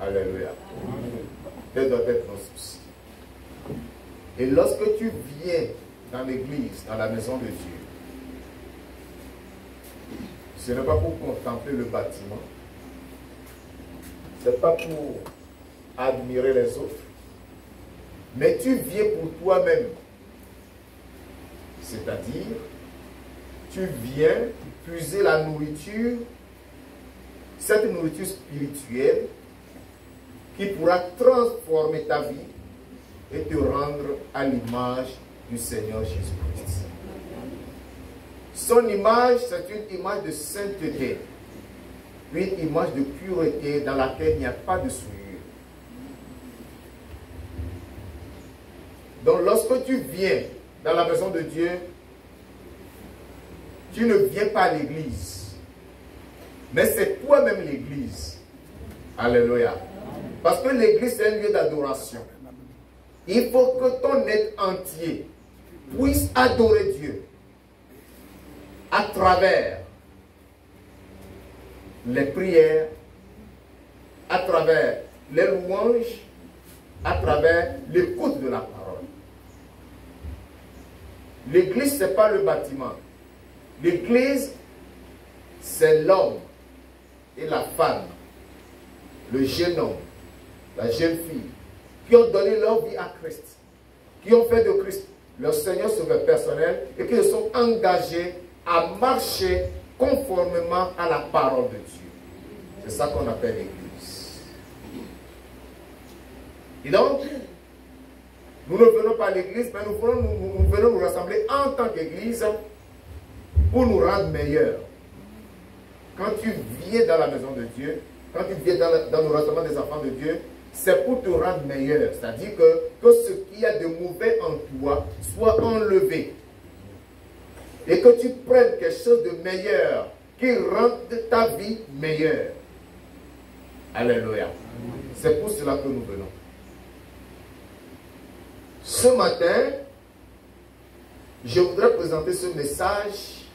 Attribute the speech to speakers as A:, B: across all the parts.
A: Alléluia. Quel doit être nos soucis? Et lorsque tu viens dans l'église, dans la maison de Dieu, ce n'est pas pour contempler le bâtiment, ce n'est pas pour admirer les autres, mais tu viens pour toi-même. C'est-à-dire, tu viens puiser la nourriture, cette nourriture spirituelle qui pourra transformer ta vie et te rendre à l'image du Seigneur Jésus-Christ. Son image, c'est une image de sainteté, une image de pureté dans laquelle il n'y a pas de souillure. Donc lorsque tu viens dans la maison de Dieu, tu ne viens pas à l'église, mais c'est toi-même l'église. Alléluia. Parce que l'église, c'est un lieu d'adoration. Il faut que ton être entier puisse adorer Dieu à travers les prières, à travers les louanges, à travers l'écoute de la parole. L'église, ce n'est pas le bâtiment. L'église, c'est l'homme et la femme, le jeune homme, la jeune fille, qui ont donné leur vie à Christ, qui ont fait de Christ leur Seigneur sauveur personnel et qui se sont engagés à marcher conformément à la parole de Dieu. C'est ça qu'on appelle l'église. Et donc, nous ne venons pas à l'église, mais nous venons nous rassembler en tant qu'église pour nous rendre meilleurs. Quand tu viens dans la maison de Dieu, quand tu viens dans le rassemblement des enfants de Dieu, c'est pour te rendre meilleur. C'est-à-dire que ce qu'il y a de mauvais en toi soit enlevé. Et que tu prennes quelque chose de meilleur qui rende ta vie meilleure. Alléluia. C'est pour cela que nous venons. Ce matin, je voudrais présenter ce message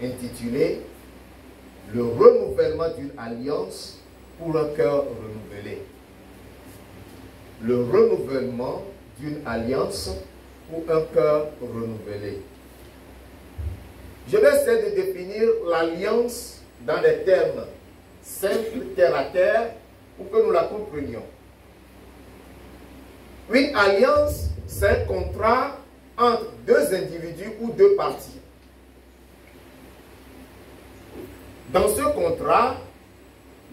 A: intitulé « Le renouvellement d'une alliance pour un cœur renouvelé ». Le renouvellement d'une alliance pour un cœur renouvelé. Je vais essayer de définir l'alliance dans des termes simples, terre à terre, pour que nous la comprenions. Une alliance, c'est un contrat entre deux individus ou deux parties. Dans ce contrat,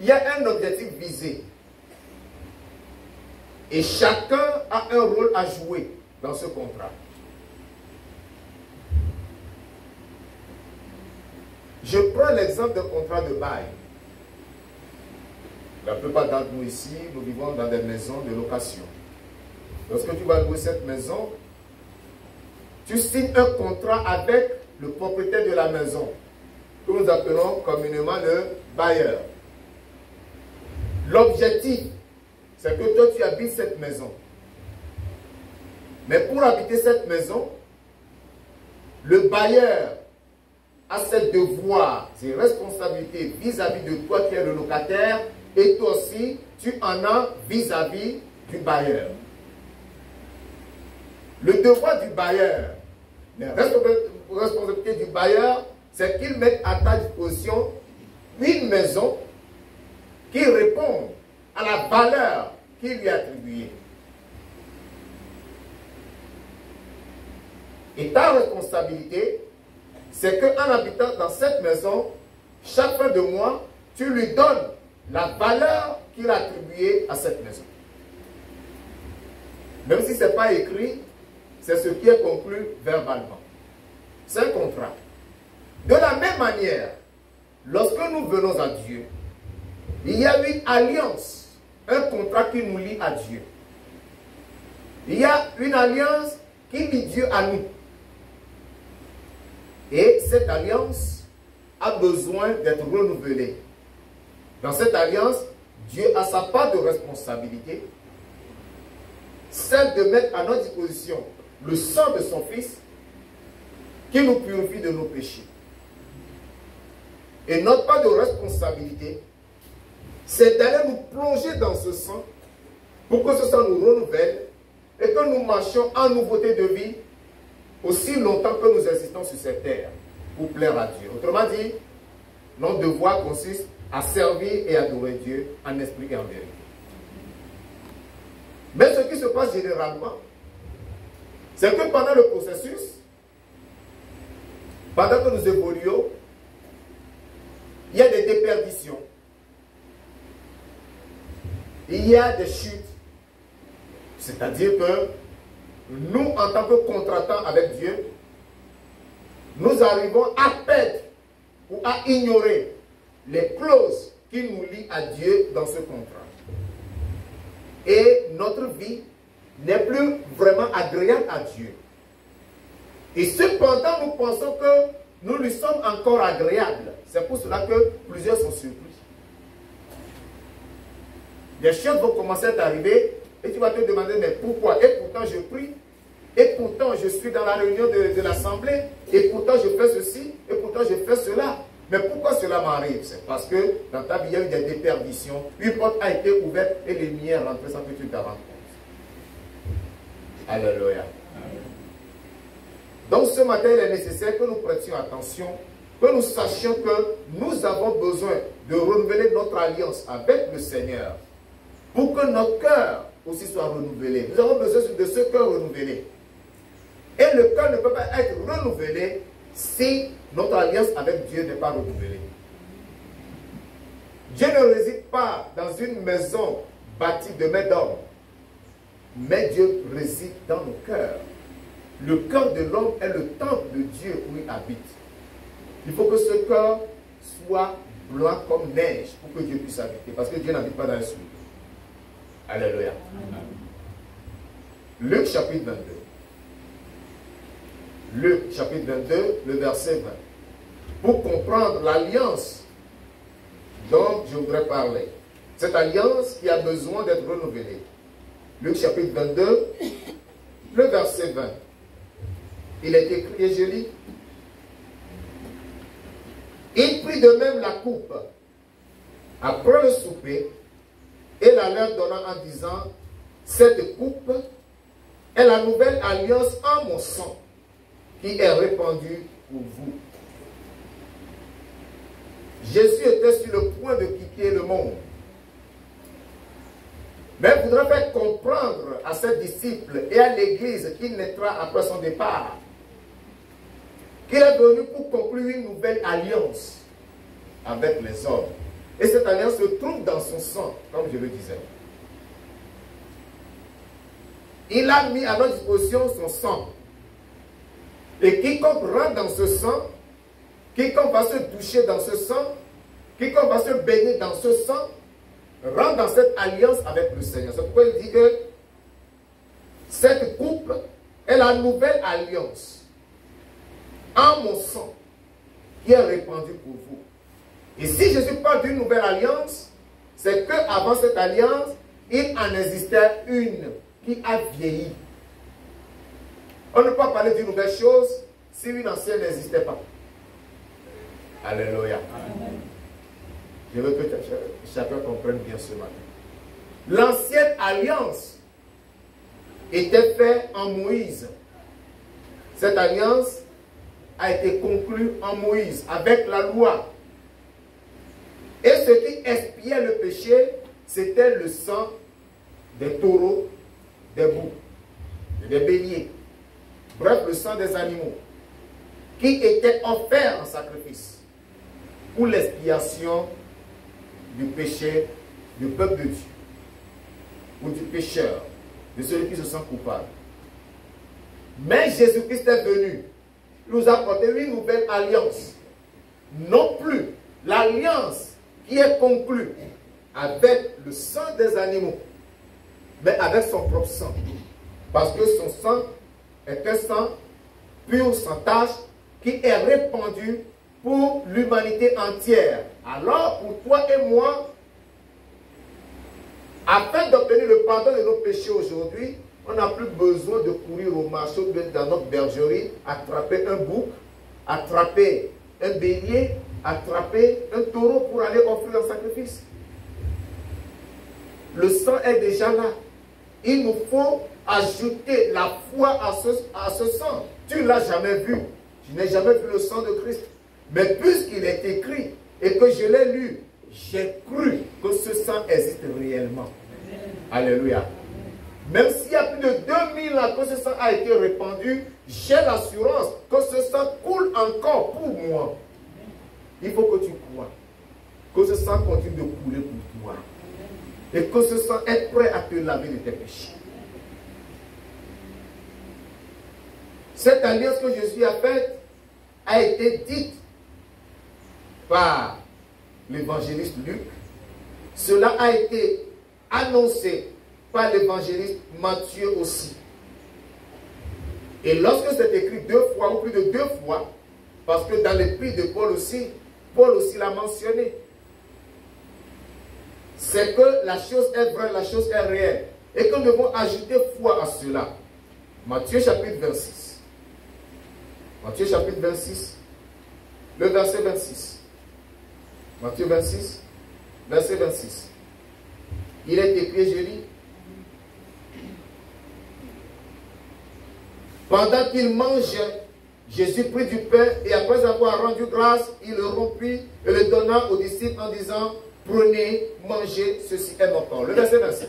A: il y a un objectif visé. Et chacun a un rôle à jouer dans ce contrat. Je prends l'exemple d'un contrat de bail. La plupart d'entre nous ici, nous vivons dans des maisons de location. Lorsque tu vas louer cette maison, tu signes un contrat avec le propriétaire de la maison, que nous appelons communément le bailleur. L'objectif, c'est que toi tu habites cette maison. Mais pour habiter cette maison, le bailleur a ses devoirs et responsabilités vis-à-vis de toi qui es le locataire, et toi aussi, tu en as vis-à-vis du bailleur. Le devoir du bailleur, la responsabilité du bailleur, c'est qu'il mette à ta disposition une maison qui répond à la valeur qu'il lui a attribuée. Et ta responsabilité, c'est qu'en habitant dans cette maison, chaque fin de mois, tu lui donnes la valeur qu'il a attribuée à cette maison. Même si ce n'est pas écrit, c'est ce qui est conclu verbalement. C'est un contrat. De la même manière, lorsque nous venons à Dieu, il y a une alliance, un contrat qui nous lie à Dieu. Il y a une alliance qui lie Dieu à nous. Et cette alliance a besoin d'être renouvelée. Dans cette alliance, Dieu a sa part de responsabilité, celle de mettre à notre disposition le sang de son Fils qui nous purifie de nos péchés. Et notre part de responsabilité, c'est d'aller nous plonger dans ce sang pour que ce sang nous renouvelle et que nous marchions en nouveauté de vie aussi longtemps que nous existons sur cette terre pour plaire à Dieu. Autrement dit, notre devoir consiste à servir et adorer Dieu en esprit et en vérité. Mais ce qui se passe généralement, c'est que pendant le processus, pendant que nous évoluons, il y a des déperditions. Il y a des chutes. C'est-à-dire que nous, en tant que contractants avec Dieu, nous arrivons à perdre ou à ignorer les clauses qui nous lient à Dieu dans ce contrat. Et notre vie n'est plus vraiment agréable à Dieu. Et cependant, nous pensons que nous lui sommes encore agréables. C'est pour cela que plusieurs sont surpris. Des choses vont commencer à t'arriver et tu vas te demander, mais pourquoi? Et pourtant je prie, et pourtant je suis dans la réunion de l'assemblée, et pourtant je fais ceci, et pourtant je fais cela. Mais pourquoi cela m'arrive? C'est parce que dans ta vie, il y a eu des déperditions. Une porte a été ouverte et les lumières rentrent sans que tu t'en rendes compte. Alléluia. Donc ce matin, il est nécessaire que nous prêtions attention, que nous sachions que nous avons besoin de renouveler notre alliance avec le Seigneur pour que notre cœur aussi soit renouvelé. Nous avons besoin de ce cœur renouvelé. Et le cœur ne peut pas être renouvelé si notre alliance avec Dieu n'est pas renouvelée. Dieu ne réside pas dans une maison bâtie de main d'homme, mais Dieu réside dans nos cœurs. Le cœur de l'homme est le temple de Dieu où il habite. Il faut que ce cœur soit blanc comme neige pour que Dieu puisse habiter. Parce que Dieu n'habite pas dans le souillure. Alléluia. Luc chapitre 22. Luc chapitre 22, le verset 20. Pour comprendre l'alliance dont je voudrais parler. Cette alliance qui a besoin d'être renouvelée. Luc chapitre 22, le verset 20. Il est écrit, et je lis. Il prit de même la coupe après le souper et la leur donna en disant, cette coupe est la nouvelle alliance en mon sang qui est répandue pour vous. Jésus était sur le point de quitter le monde. Mais il voudrait faire comprendre à ses disciples et à l'Église qui naîtra après son départ qu'il est venu pour conclure une nouvelle alliance avec les hommes. Et cette alliance se trouve dans son sang, comme je le disais. Il a mis à notre disposition son sang. Et quiconque rentre dans ce sang, quiconque va se toucher dans ce sang, quiconque va se baigner dans ce sang, rentre dans cette alliance avec le Seigneur. C'est pourquoi il dit que cette coupe est la nouvelle alliance en mon sang qui est répandu pour vous. Et si Jésus parle d'une nouvelle alliance, c'est qu'avant cette alliance, il en existait une qui a vieilli. On ne peut pas parler d'une nouvelle chose si une ancienne n'existait pas. Alléluia. Amen. Je veux que chacun comprenne bien ce matin. L'ancienne alliance était faite en Moïse. Cette alliance a été conclue en Moïse avec la loi. Et ce qui expiait le péché, c'était le sang des taureaux, des boucs, des béliers. Bref, le sang des animaux qui était offert en sacrifice pour l'expiation du péché du peuple de Dieu ou du pécheur, de celui qui se sent coupable. Mais Jésus-Christ est venu, il nous a apporté une nouvelle alliance. Non plus l'alliance qui est conclue avec le sang des animaux, mais avec son propre sang. Parce que son sang est un sang pur, sans tache, qui est répandu pour l'humanité entière. Alors, pour toi et moi, afin d'obtenir le pardon de nos péchés aujourd'hui, on n'a plus besoin de courir au marché dans notre bergerie, attraper un bouc, attraper un bélier, attraper un taureau pour aller offrir un sacrifice. Le sang est déjà là. Il nous faut ajouter la foi à ce sang. Tu ne l'as jamais vu. Tu n'as jamais vu le sang de Christ. Mais puisqu'il est écrit et que je l'ai lu, j'ai cru que ce sang existe réellement. Alléluia. Même s'il y a plus de 2000 ans que ce sang a été répandu, j'ai l'assurance que ce sang coule encore pour moi. Il faut que tu crois que ce sang continue de couler pour toi. Et que ce sang est prêt à te laver de tes péchés. Cette alliance que Jésus a faite a été dite par l'évangéliste Luc. Cela a été annoncé par l'évangéliste Matthieu aussi. Et lorsque c'est écrit 2 fois ou plus de 2 fois, parce que dans l'épître de Paul aussi l'a mentionné, c'est que la chose est vraie, la chose est réelle. Et que nous devons ajouter foi à cela. Matthieu chapitre 26. Matthieu chapitre 26, le verset 26. Matthieu 26, verset 26. Il est écrit, je lis. Pendant qu'il mangeait, Jésus prit du pain et après avoir rendu grâce, il le rompit et le donna aux disciples en disant, prenez, mangez, ceci est mon corps. Le verset 27.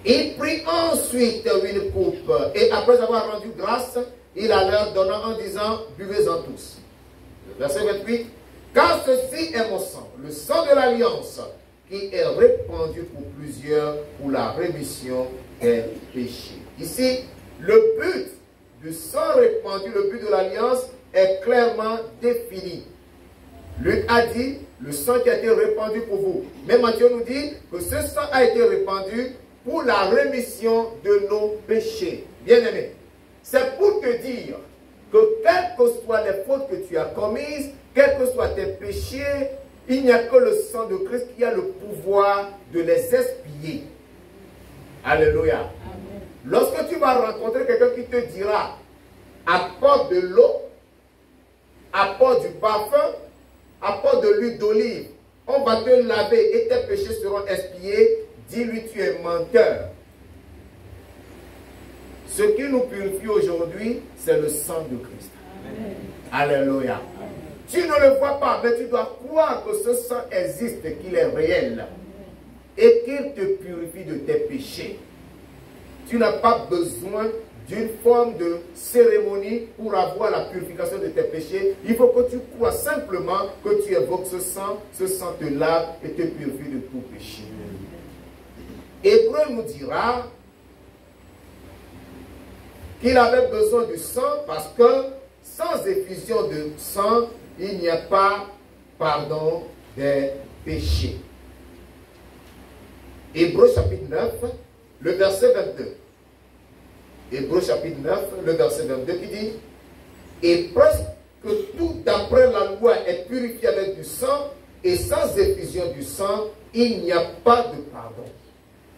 A: Il prit ensuite une coupe et après avoir rendu grâce, il la leur donna en disant, buvez-en tous. Le verset 28. Car ceci est mon sang, le sang de l'alliance, qui est répandu pour plusieurs pour la rémission des péchés. Ici, le but du sang répandu, le but de l'alliance est clairement défini. Luc a dit, le sang qui a été répandu pour vous. Mais Matthieu nous dit que ce sang a été répandu pour la rémission de nos péchés. Bien-aimé, c'est pour te dire que quelles que soient les fautes que tu as commises, quels que soient tes péchés, il n'y a que le sang de Christ qui a le pouvoir de les expier. Alléluia. Amen. Lorsque tu vas rencontrer quelqu'un qui te dira, apporte de l'eau, apporte du parfum, apporte de l'huile d'olive, on va te laver et tes péchés seront expiés, dis-lui tu es menteur. Ce qui nous purifie aujourd'hui, c'est le sang de Christ. Amen. Alléluia. Amen. Tu ne le vois pas, mais tu dois croire que ce sang existe, qu'il est réel et qu'il te purifie de tes péchés. Tu n'as pas besoin d'une forme de cérémonie pour avoir la purification de tes péchés. Il faut que tu crois simplement que tu évoques ce sang te lave et te purifie de tout péché. Hébreu nous dira qu'il avait besoin du sang parce que sans effusion de sang, il n'y a pas pardon des péchés. Hébreu chapitre 9, le verset 22. Hébreu chapitre 9, le verset 22 qui dit, et presque tout d'après la loi est purifié avec du sang, et sans effusion du sang, il n'y a pas de pardon.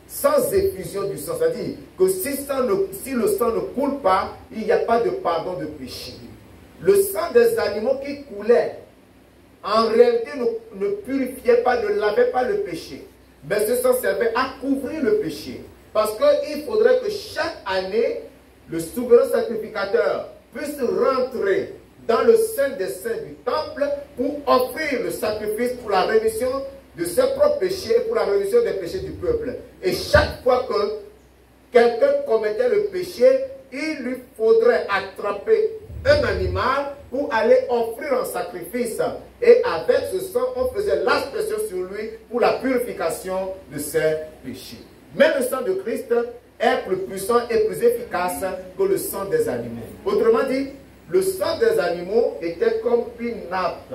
A: Sans effusion du sang, c'est-à-dire que si le sang ne coule pas, il n'y a pas de pardon de péché. Le sang des animaux qui coulait, en réalité, ne purifiait pas, ne lavait pas le péché. Mais ce sang servait à couvrir le péché. Parce qu'il faudrait que chaque année, le souverain sacrificateur puisse rentrer dans le sein des saints du temple pour offrir le sacrifice pour la rémission de ses propres péchés et pour la rémission des péchés du peuple. Et chaque fois que quelqu'un commettait le péché, il lui faudrait attraper un animal pour aller offrir un sacrifice. Et avec ce sang, on faisait l'aspersion sur lui pour la purification de ses péchés. Mais le sang de Christ est plus puissant et plus efficace que le sang des animaux. Autrement dit, le sang des animaux était comme une nappe.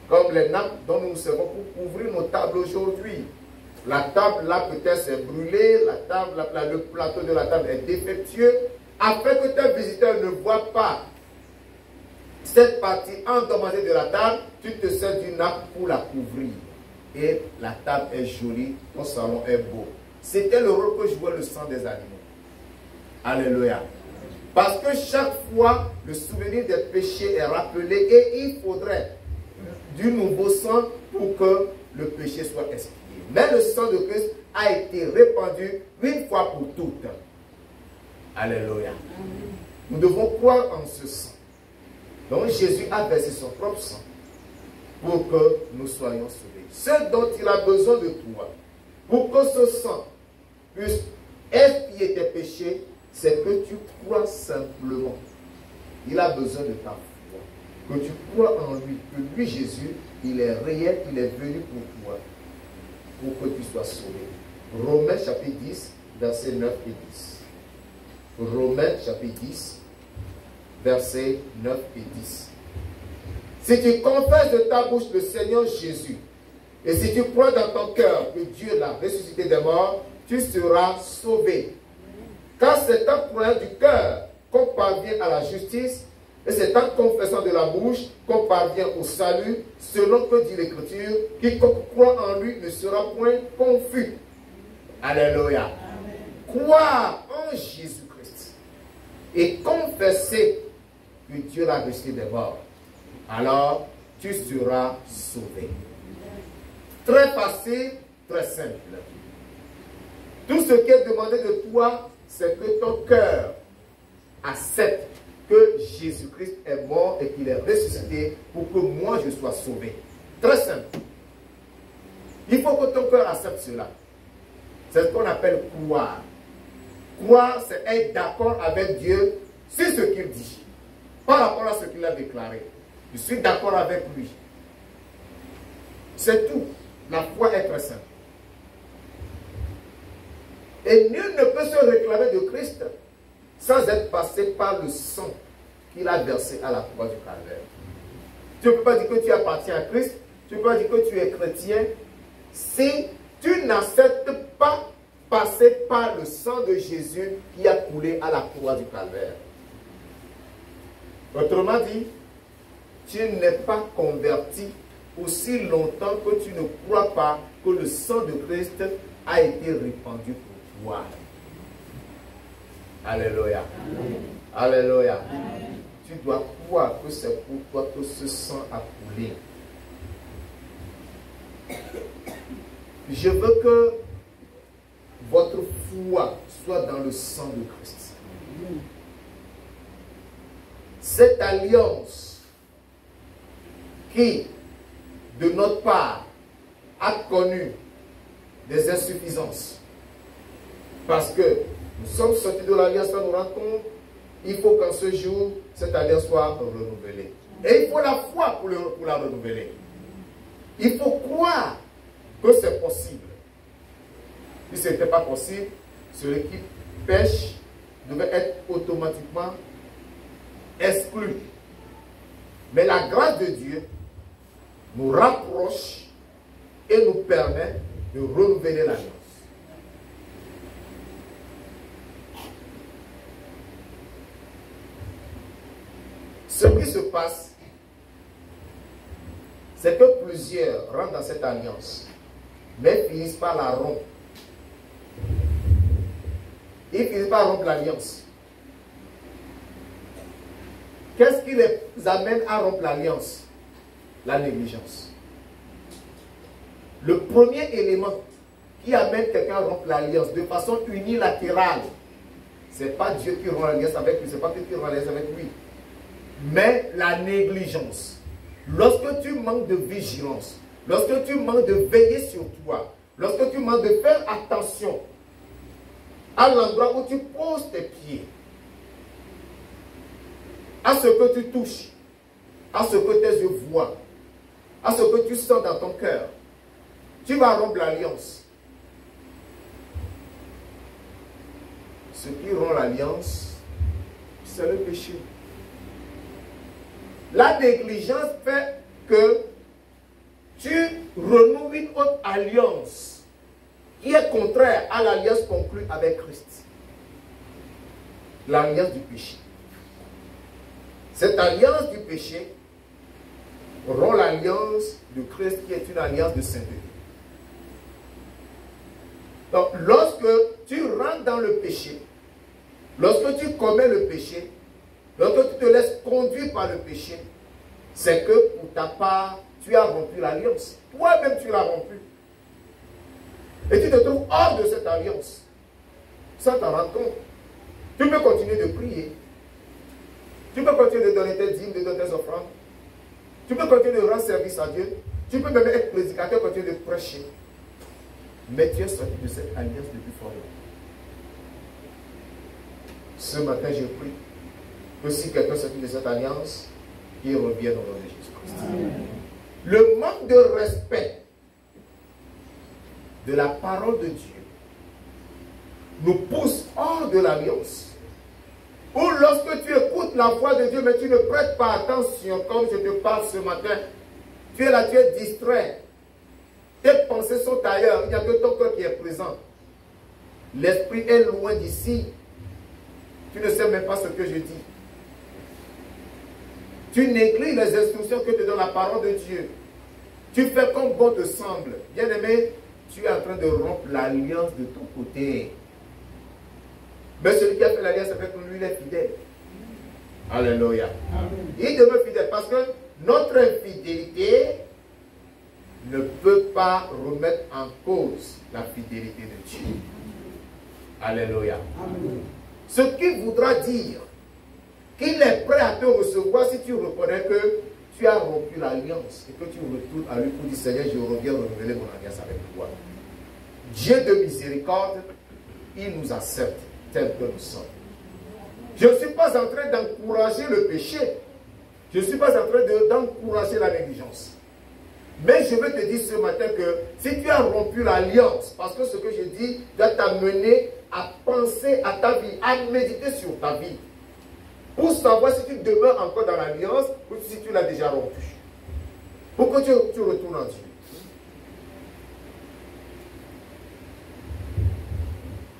A: Comme les nappes dont nous servons pour couvrir nos tables aujourd'hui. La table là peut-être s'est brûlée, le plateau de la table est défectueux. Afin que tes visiteurs ne voient pas cette partie endommagée de la table, tu te sers d'une nappe pour la couvrir. Et la table est jolie, ton salon est beau. C'était le rôle que jouait le sang des animaux. Alléluia. Parce que chaque fois, le souvenir des péchés est rappelé et il faudrait du nouveau sang pour que le péché soit expié. Mais le sang de Christ a été répandu une fois pour toutes. Alléluia. Nous devons croire en ce sang. Donc Jésus a versé son propre sang pour que nous soyons sauvés. Ce dont il a besoin de toi, pour que ce sang puisse expier tes péchés, c'est que tu crois simplement. Il a besoin de ta foi. Que tu crois en lui. Que lui, Jésus, il est réel, il est venu pour toi. Pour que tu sois sauvé. Romains chapitre 10, versets 9 et 10. Romains chapitre 10, versets 9 et 10. Si tu confesses de ta bouche le Seigneur Jésus, et si tu crois dans ton cœur que Dieu l'a ressuscité des morts, tu seras sauvé. Car c'est en croyant du cœur qu'on parvient à la justice, et c'est en confessant de la bouche qu'on parvient au salut, selon que dit l'Écriture, quiconque croit en lui ne sera point confus. Alléluia. Croire en Jésus-Christ et confesser que Dieu l'a ressuscité des morts, alors tu seras sauvé. Très facile, très simple. Tout ce qui est demandé de toi, c'est que ton cœur accepte que Jésus-Christ est mort et qu'il est ressuscité pour que moi je sois sauvé. Très simple. Il faut que ton cœur accepte cela. C'est ce qu'on appelle croire. Croire, c'est être d'accord avec Dieu sur ce qu'il dit, par rapport à ce qu'il a déclaré. Je suis d'accord avec lui. C'est tout. La foi est très simple. Et nul ne peut se réclamer de Christ sans être passé par le sang qu'il a versé à la croix du calvaire. Tu ne peux pas dire que tu appartiens à Christ, tu ne peux pas dire que tu es chrétien, si tu n'acceptes pas passer par le sang de Jésus qui a coulé à la croix du calvaire. Autrement dit, tu n'es pas converti aussi longtemps que tu ne crois pas que le sang de Christ a été répandu pour toi. Alléluia. Amen. Alléluia. Amen. Tu dois croire que c'est pour toi que ce sang a coulé. Je veux que votre foi soit dans le sang de Christ. Cette alliance qui, de notre part, a connu des insuffisances. Parce que nous sommes sortis de l'alliance, nous rendons compte, il faut qu'en ce jour, cette alliance soit renouvelée. Et il faut la foi pour la renouveler. Il faut croire que c'est possible. Si ce n'était pas possible, celui qui pêche devait être automatiquement exclu. Mais la grâce de Dieu nous rapproche et nous permet de renouveler l'alliance. Ce qui se passe, c'est que plusieurs rentrent dans cette alliance, mais finissent par la rompre. Ils finissent par rompre l'alliance. Qu'est-ce qui les amène à rompre l'alliance? La négligence. Le premier élément qui amène quelqu'un à rompre l'alliance de façon unilatérale, ce n'est pas Dieu qui rompt l'alliance avec lui, ce n'est pas Dieu qui rompt l'alliance avec lui, mais la négligence. Lorsque tu manques de vigilance, lorsque tu manques de veiller sur toi, lorsque tu manques de faire attention à l'endroit où tu poses tes pieds, à ce que tu touches, à ce que tes yeux voient, à ce que tu sens dans ton cœur, tu vas rompre l'alliance. Ce qui rompt l'alliance, c'est le péché. La négligence fait que tu renoues une autre alliance qui est contraire à l'alliance conclue avec Christ. L'alliance du péché. Cette alliance du péché rompt l'alliance de Christ qui est une alliance de sainteté. Donc, lorsque tu rentres dans le péché, lorsque tu commets le péché, lorsque tu te laisses conduire par le péché, c'est que pour ta part, tu as rompu l'alliance. Toi-même, tu l'as rompu. Et tu te trouves hors de cette alliance. Sans t'en rendre compte. Tu peux continuer de prier. Tu peux continuer de donner tes dîmes, de donner tes offrandes. Tu peux continuer de rendre service à Dieu. Tu peux même être prédicateur, continuer de prêcher. Mais tu es sorti de cette alliance depuis fort longtemps. Ce matin, je prie que si quelqu'un sortit de cette alliance, qu'il revienne au nom de Jésus-Christ. Le manque de respect de la parole de Dieu nous pousse hors de l'alliance. Ou lorsque tu écoutes la voix de Dieu, mais tu ne prêtes pas attention, comme je te parle ce matin, tu es là, tu es distrait. Tes pensées sont ailleurs, il n'y a que ton cœur qui est présent. L'esprit est loin d'ici. Tu ne sais même pas ce que je dis. Tu négliges les instructions que te donne la parole de Dieu. Tu fais comme bon te semble. Bien-aimé, tu es en train de rompre l'alliance de ton côté. Mais celui qui a fait l'alliance avec lui, il est fidèle. Alléluia. Il demeure fidèle parce que notre infidélité ne peut pas remettre en cause la fidélité de Dieu. Alléluia. Ce qui voudra dire qu'il est prêt à te recevoir si tu reconnais que tu as rompu l'alliance et que tu retournes à lui pour dire Seigneur, je reviens renouveler mon alliance avec toi. Dieu de miséricorde, il nous accepte tel que nous sommes. Je ne suis pas en train d'encourager le péché. Je ne suis pas en train d'encourager la négligence. Mais je veux te dire ce matin que si tu as rompu l'alliance, parce que ce que je dis doit t'amener à penser à ta vie, à méditer sur ta vie, pour savoir si tu demeures encore dans l'alliance ou si tu l'as déjà rompu. Pour que tu retournes en Dieu.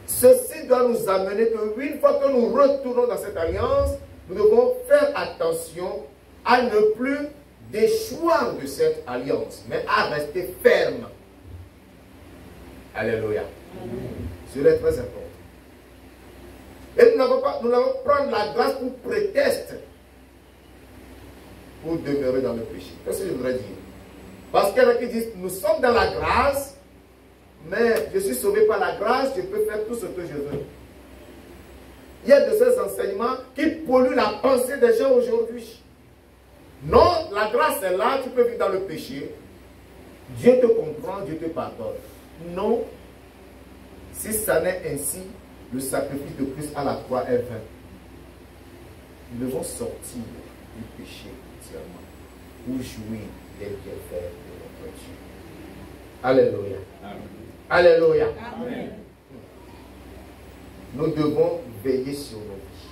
A: Ceci doit nous amener que une fois que nous retournons dans cette alliance, nous devons faire attention à ne plus déchoir de cette alliance, mais à rester ferme. Alléluia. Cela est très important. Et nous n'avons pas prendre la grâce pour prétexte pour demeurer dans le péché. Qu'est-ce que je voudrais dire? Parce qu'il y en a qui disent, nous sommes dans la grâce, mais je suis sauvé par la grâce, je peux faire tout ce que je veux. Il y a de ces enseignements qui polluent la pensée des gens aujourd'hui. Non, la grâce est là, tu peux vivre dans le péché. Dieu te comprend, Dieu te pardonne. Non, si ça n'est ainsi, le sacrifice de Christ à la croix est vain. Nous devons sortir du péché entièrement pour jouir des bienfaits de notre Dieu. Alléluia. Amen. Alléluia. Amen. Nous devons veiller sur nos vies.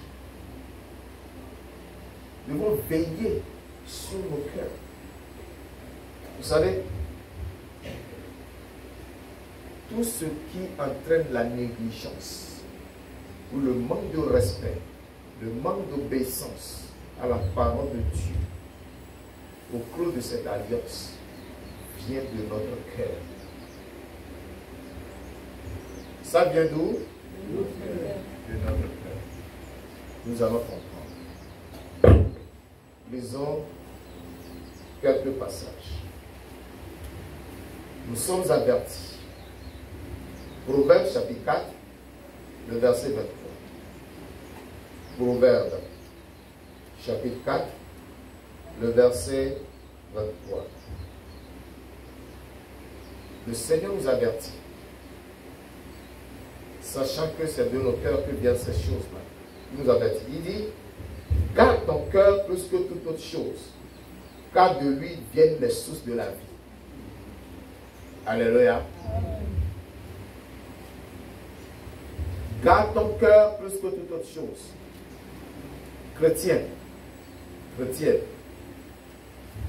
A: Nous devons veiller sur nos cœurs. Vous savez, tout ce qui entraîne la négligence ou le manque de respect, le manque d'obéissance à la parole de Dieu, au creux de cette alliance, vient de notre cœur. Ça vient d'où? De notre cœur. Nous allons comprendre. Lisons quelques passages. Nous sommes avertis. Proverbe chapitre 4, le verset 23. Proverbe chapitre 4, le verset 23. Le Seigneur nous avertit, sachant que c'est de nos cœurs que viennent ces choses-là. Il nous avertit. Il dit, garde ton cœur plus que toute autre chose, car de lui viennent les sources de la vie. Alléluia. Garde ton cœur plus que toute autre chose. Chrétien, chrétienne,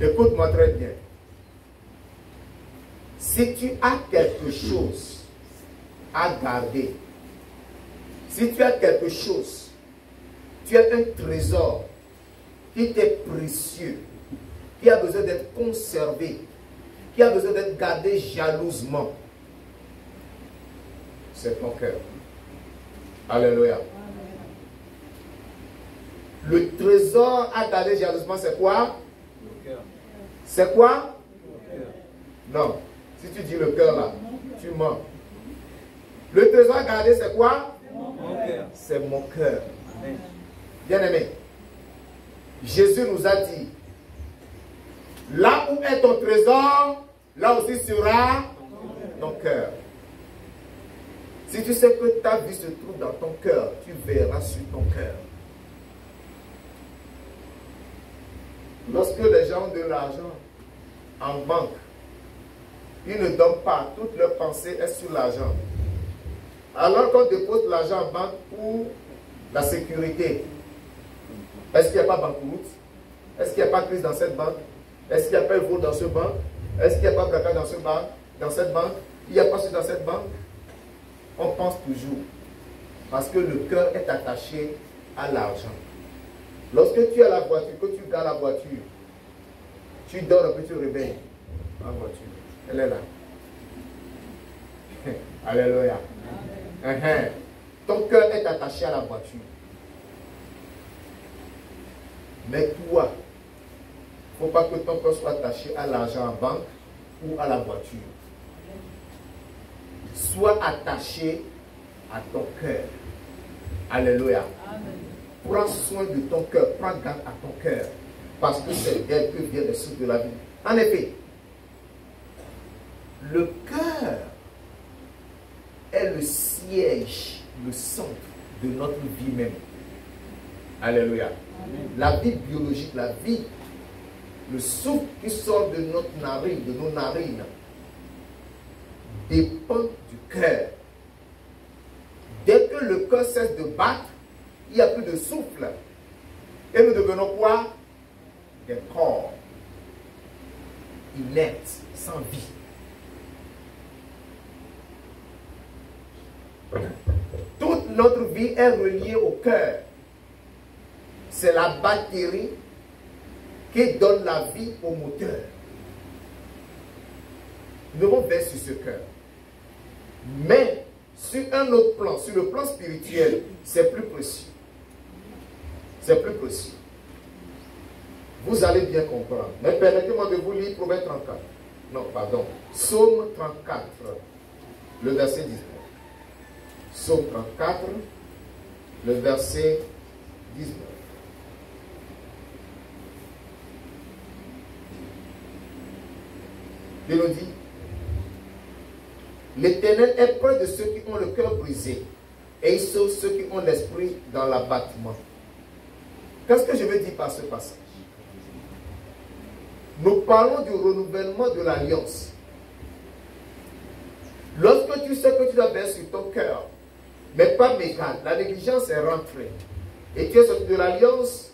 A: écoute-moi très bien. Si tu as quelque chose à garder, si tu as quelque chose, tu as un trésor qui t'est précieux, qui a besoin d'être conservé, qui a besoin d'être gardé jalousement, c'est ton cœur. Alléluia. Le trésor à garder jalousement, c'est quoi? C'est quoi? Non. Si tu dis le cœur là, tu mens. Le trésor à garder, c'est quoi? C'est mon cœur. Bien aimé, Jésus nous a dit, là où est ton trésor, là aussi sera ton cœur. Si tu sais que ta vie se trouve dans ton cœur, tu verras sur ton cœur. Lorsque les gens ont de l'argent en banque, ils ne donnent pas, toute leur pensée est sur l'argent. Alors qu'on dépose l'argent en banque pour la sécurité, est-ce qu'il n'y a pas banqueroute? Est-ce qu'il n'y a pas crise dans cette banque? Est-ce qu'il n'y a pas vol dans ce banque? Est-ce qu'il n'y a pas braquage dans cette banque? Il n'y a pas ce dans cette banque? On pense toujours. Parce que le cœur est attaché à l'argent. Lorsque tu as la voiture, que tu gardes la voiture, tu dors un peu, tu réveilles la voiture. Elle est là. Alléluia. Ton cœur est attaché à la voiture. Mais toi, il ne faut pas que ton cœur soit attaché à l'argent en banque ou à la voiture. Sois attaché à ton cœur. Alléluia. Prends soin de ton cœur. Prends garde à ton cœur. Parce que c'est d'elle que vient les sources de la vie. En effet, le cœur est le siège, le centre de notre vie même. Alléluia. Amen. La vie biologique, la vie, le souffle qui sort de notre narine, de nos narines, dépend du cœur. Dès que le cœur cesse de battre, il n'y a plus de souffle. Et nous devenons quoi? Des corps inertes, sans vie. Toute notre vie est reliée au cœur. C'est la batterie qui donne la vie au moteur. Nous devons veiller sur ce cœur. Mais sur un autre plan, sur le plan spirituel, c'est plus précieux. C'est plus précieux. Vous allez bien comprendre. Mais permettez-moi de vous lire Proverbe 34. Non, pardon. Psaume 34, le verset 19. Psaume 34, le verset 19. Il nous dit, l'Éternel est près de ceux qui ont le cœur brisé et il sauve ceux qui ont l'esprit dans l'abattement. Qu'est-ce que je veux dire par ce passage? Nous parlons du renouvellement de l'alliance. Lorsque tu sais que tu dois veiller sur ton cœur, mais pas mégal, la négligence est rentrée et tu es sorti de l'alliance,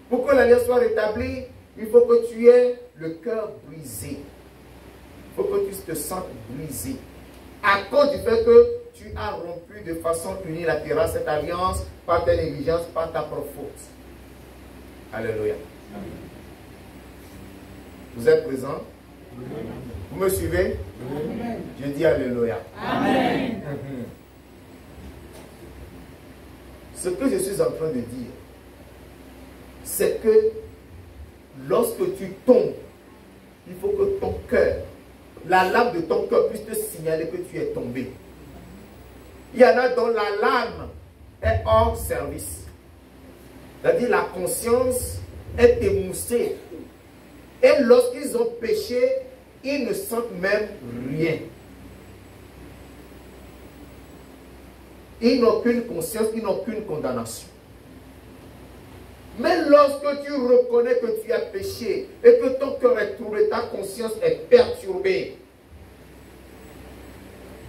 A: pour que l'alliance soit rétablie, il faut que tu aies le cœur brisé. Il faut que tu te sentes brisé. À cause du fait que tu as rompu de façon unilatérale cette alliance par ta négligence, par ta propre faute. Alléluia. Amen. Vous êtes présents? Vous me suivez? Amen. Je dis Alléluia. Amen. Ce que je suis en train de dire, c'est que lorsque tu tombes, il faut que ton cœur, la lame de ton cœur puisse te signaler que tu es tombé. Il y en a dont la lame est hors service. C'est-à-dire la conscience est émoussée. Et lorsqu'ils ont péché, ils ne sentent même rien. Ils n'ont qu'une conscience, ils n'ont qu'une condamnation. Mais lorsque tu reconnais que tu as péché et que ton cœur est troublé, ta conscience est perturbée,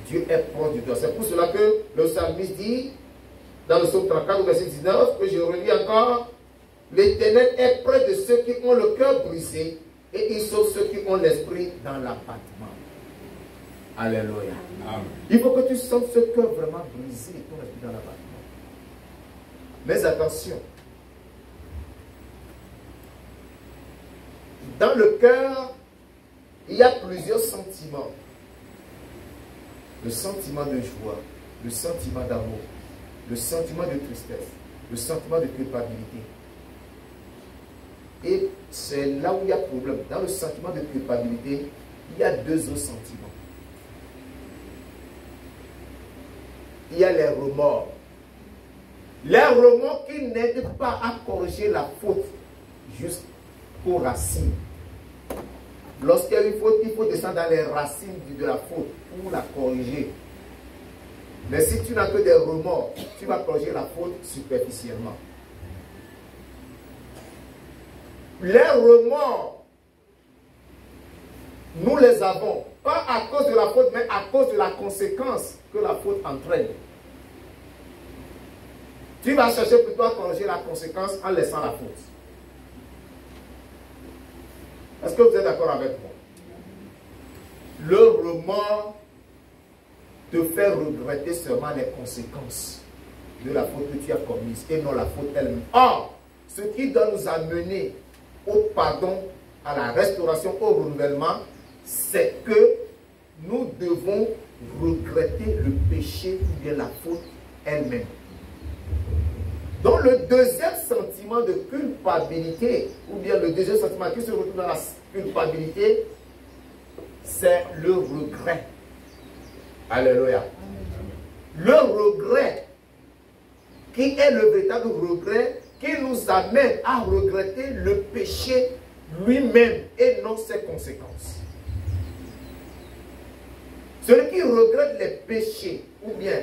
A: Dieu est proche de toi. C'est pour cela que le psalmiste dit, dans le psaume 34, verset 19, que je relis encore, l'Éternel est près de ceux qui ont le cœur brisé et il sauve ceux qui ont l'esprit dans l'abattement. Alléluia. Amen. Il faut que tu sentes ce cœur vraiment brisé et ton esprit dans l'abattement. Mais attention, dans le cœur, il y a plusieurs sentiments. Le sentiment de joie, le sentiment d'amour, le sentiment de tristesse, le sentiment de culpabilité. Et c'est là où il y a problème. Dans le sentiment de culpabilité, il y a deux autres sentiments. Il y a les remords. Les remords qui n'aident pas à corriger la faute jusqu'aux racines. Lorsqu'il y a une faute, il faut descendre dans les racines de la faute pour la corriger. Mais si tu n'as que des remords, tu vas corriger la faute superficiellement. Les remords, nous les avons, pas à cause de la faute, mais à cause de la conséquence que la faute entraîne. Tu vas chercher plutôt à corriger la conséquence en laissant la faute. Est-ce que vous êtes d'accord avec moi? Le remords te fait regretter seulement les conséquences de la faute que tu as commise et non la faute elle-même. Or, ce qui doit nous amener au pardon, à la restauration, au renouvellement, c'est que nous devons regretter le péché ou bien la faute elle-même. Donc le deuxième sentiment de culpabilité, ou bien le deuxième sentiment qui se retrouve dans la culpabilité, c'est le regret. Alléluia. Le regret, qui est le véritable regret, qui nous amène à regretter le péché lui-même et non ses conséquences. Celui qui regrette les péchés ou bien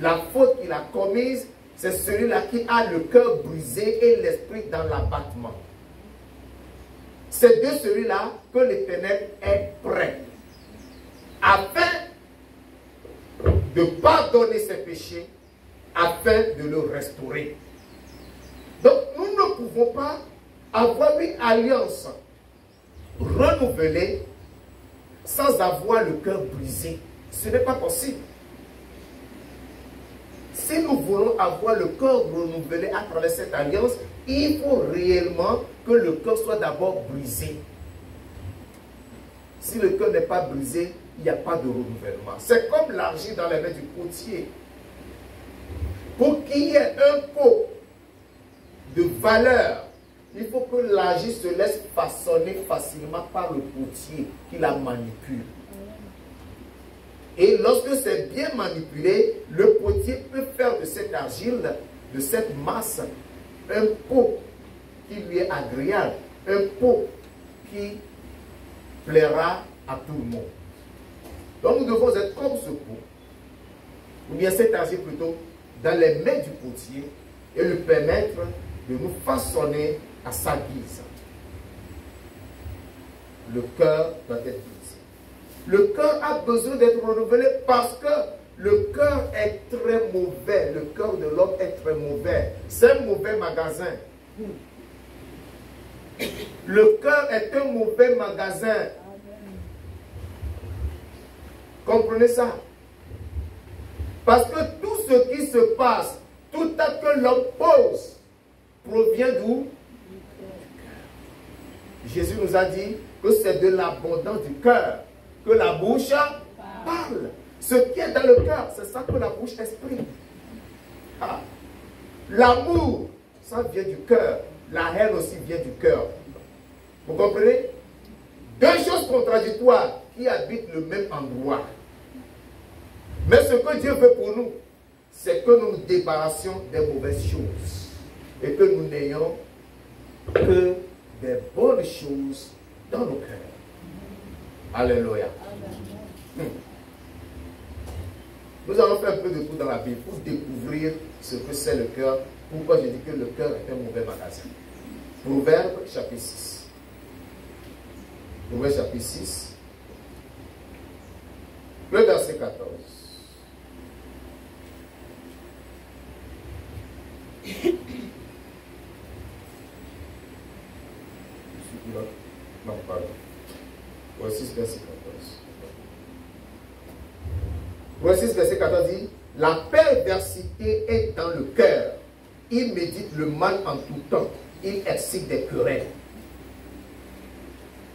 A: la faute qu'il a commise, c'est celui-là qui a le cœur brisé et l'esprit dans l'abattement. C'est de celui-là que l'Éternel est prêt, afin de pardonner ses péchés, afin de le restaurer. Donc nous ne pouvons pas avoir une alliance renouvelée sans avoir le cœur brisé. Ce n'est pas possible. Si nous voulons avoir le cœur renouvelé à travers cette alliance, il faut réellement que le cœur soit d'abord brisé. Si le cœur n'est pas brisé, il n'y a pas de renouvellement. C'est comme l'argile dans les mains du potier. Pour qu'il y ait un pot de valeur, il faut que l'argile se laisse façonner facilement par le potier qui la manipule. Et lorsque c'est bien manipulé, le potier peut faire de cette argile, de cette masse, un pot qui lui est agréable, un pot qui plaira à tout le monde. Donc nous devons être comme ce pot, ou bien cette argile plutôt, dans les mains du potier et lui permettre de nous façonner à sa guise. Le cœur doit être brisé. Le cœur a besoin d'être renouvelé parce que le cœur est très mauvais. Le cœur de l'homme est très mauvais. C'est un mauvais magasin. Le cœur est un mauvais magasin. Comprenez ça? Parce que tout ce qui se passe, tout acte que l'homme pose, provient d'où? Jésus nous a dit que c'est de l'abondance du cœur que la bouche parle. Ce qui est dans le cœur, c'est ça que la bouche exprime. Ah. L'amour, ça vient du cœur. La haine aussi vient du cœur. Vous comprenez? Deux choses contradictoires qui habitent le même endroit. Mais ce que Dieu veut pour nous, c'est que nous nous débarrassions des mauvaises choses et que nous n'ayons que des bonnes choses dans nos cœurs. Alléluia. Nous allons faire un peu de tour dans la Bible pour découvrir ce que c'est le cœur. Pourquoi je dis que le cœur est un mauvais magasin. Proverbe chapitre 6. Proverbe chapitre 6. Le verset 14. Non, pardon. Voici verset 14. Voici verset 14 dit, la perversité est dans le cœur. Il médite le mal en tout temps. Il excite des querelles.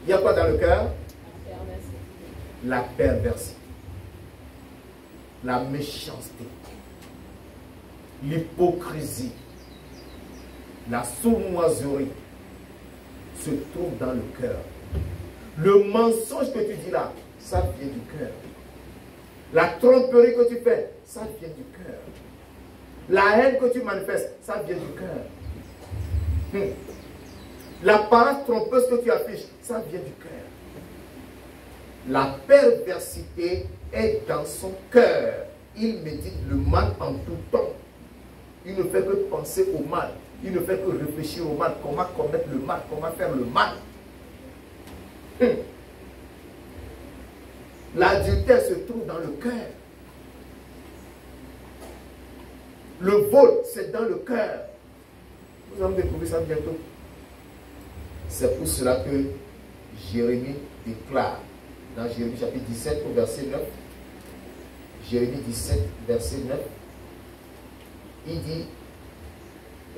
A: Il y a quoi dans le cœur? La perversité. La méchanceté. L'hypocrisie. La sournoiserie se trouve dans le cœur. Le mensonge que tu dis là, ça vient du cœur. La tromperie que tu fais, ça vient du cœur. La haine que tu manifestes, ça vient du cœur. La parole trompeuse que tu affiches, ça vient du cœur. La perversité est dans son cœur. Il médite le mal en tout temps. Il ne fait que penser au mal. Il ne fait que réfléchir au mal. Comment commettre le mal, comment faire le mal. L'adultère se trouve dans le cœur. Le vol, c'est dans le cœur. Nous allons découvrir ça bientôt. C'est pour cela que Jérémie déclare dans Jérémie chapitre 17 au verset 9. Jérémie 17, verset 9. Il dit,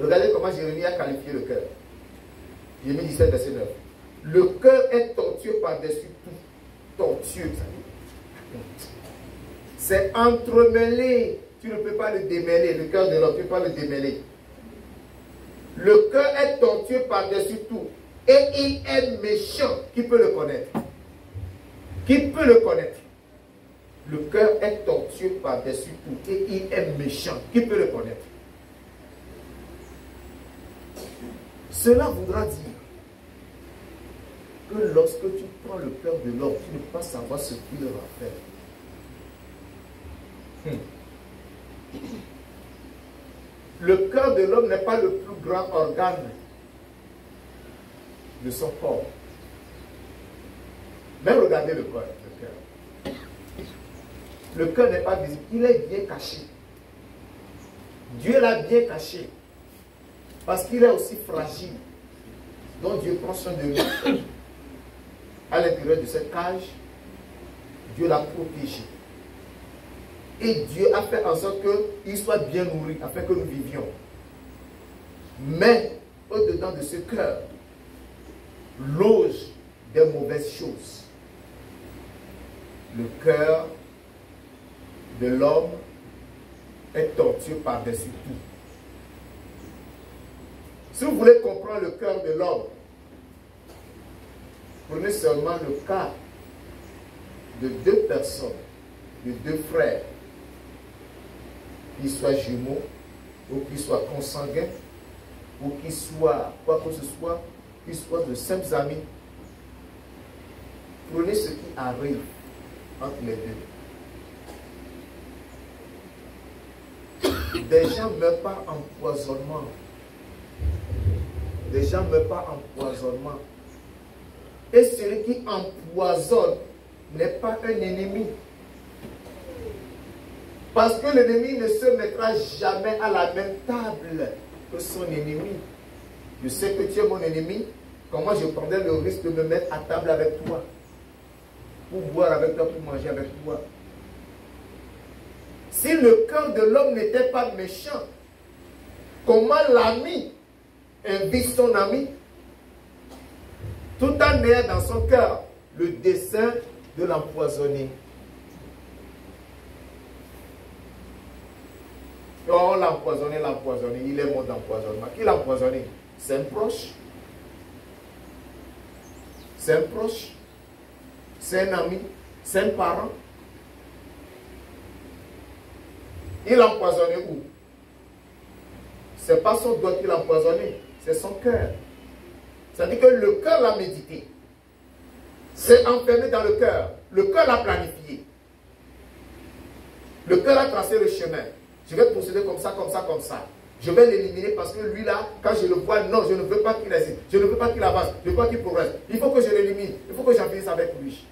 A: regardez comment Jérémie a qualifié le cœur. Jérémie 17, verset 9. Le cœur est tortueux par-dessus tout. Tortueux, ça dit. C'est entremêlé. Tu ne peux pas le démêler. Le cœur de l'homme, tu ne peux pas le démêler. Le cœur est tortueux par-dessus tout. Et il est méchant. Qui peut le connaître? Qui peut le connaître? Le cœur est tortueux par-dessus tout. Et il est méchant. Qui peut le connaître? Cela voudra dire que lorsque tu prends le cœur de l'homme, tu ne peux pas savoir ce qu'il aura fait. Le cœur de l'homme n'est pas le plus grand organe de son corps. Mais regardez le cœur. Le cœur n'est pas visible, il est bien caché. Dieu l'a bien caché. Parce qu'il est aussi fragile. Donc Dieu prend soin de lui. À l'intérieur de cette cage, Dieu l'a protégé. Et Dieu a fait en sorte qu'il soit bien nourri, afin que nous vivions. Mais, au-dedans de ce cœur, loge des mauvaises choses. Le cœur de l'homme est tortueux par-dessus tout. Si vous voulez comprendre le cœur de l'homme, prenez seulement le cas de deux personnes, de deux frères, qu'ils soient jumeaux, ou qu'ils soient consanguins, ou qu'ils soient, quoi que ce soit, qu'ils soient de simples amis. Prenez ce qui arrive entre les deux. Des gens ne meurent pas empoisonnement. Des gens ne meurent pas empoisonnement. Et celui qui empoisonne n'est pas un ennemi. Parce que l'ennemi ne se mettra jamais à la même table que son ennemi. Je sais que tu es mon ennemi. Comment je prendrais le risque de me mettre à table avec toi? Pour boire avec toi, pour manger avec toi. Si le cœur de l'homme n'était pas méchant, comment l'ami invite son ami tout en ayant dans son cœur le dessein de l'empoisonner? Oh, l'empoisonner, il est mort d'empoisonnement. Qui l'a empoisonné? C'est un proche. C'est un proche. C'est un ami. C'est un parent. Il l'a empoisonné où? Ce n'est pas son doigt qui l'a empoisonné, c'est son cœur. C'est-à-dire que le cœur l'a médité. C'est enfermé dans le cœur. Le cœur l'a planifié. Le cœur a tracé le chemin. Je vais procéder comme ça, comme ça, comme ça. Je vais l'éliminer parce que lui là, quand je le vois, non, je ne veux pas qu'il hésite. Je ne veux pas qu'il avance. Je veux pas qu'il progresse. Il faut que je l'élimine. Il faut que j'en finisse avec lui.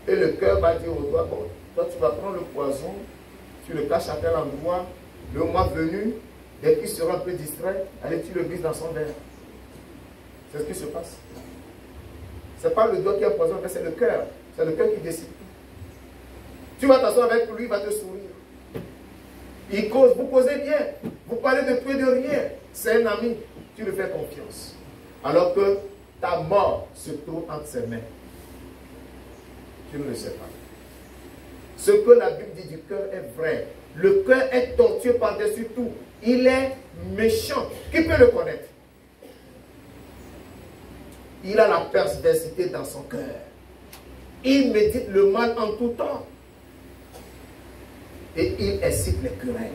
A: Et le cœur va dire au doigt, bon, toi tu vas prendre le poison, tu le caches à tel endroit, le mois venu, dès qu'il sera un peu distrait, allez, tu le glisses dans son verre. C'est ce qui se passe. Ce n'est pas le doigt qui a poison, mais c'est le cœur. C'est le cœur qui décide. Tu vas t'asseoir avec lui, il va te sourire. Il cause, vous causez bien. Vous parlez de tout et de rien. C'est un ami, tu lui fais confiance. Alors que ta mort se trouve entre ses mains. Tu ne le sais pas. Ce que la Bible dit du cœur est vrai. Le cœur est tortueux par-dessus tout. Il est méchant. Qui peut le connaître? Il a la perversité dans son cœur. Il médite le mal en tout temps. Et il incite les querelles.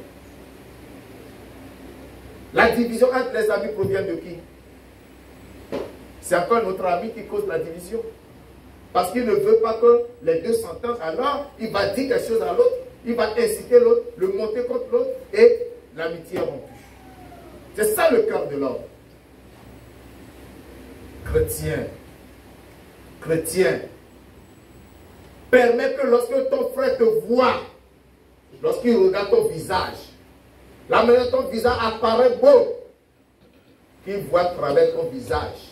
A: La division entre les amis provient de qui? C'est encore notre ami qui cause la division. Parce qu'il ne veut pas que les deux s'entendent. Alors, il va dire quelque chose à l'autre. Il va inciter l'autre, le monter contre l'autre. Et l'amitié est rompue. C'est ça le cœur de l'homme. Chrétien, permets que lorsque ton frère te voit, lorsqu'il regarde ton visage, la manière dont ton visage apparaît beau, qu'il voit à travers ton visage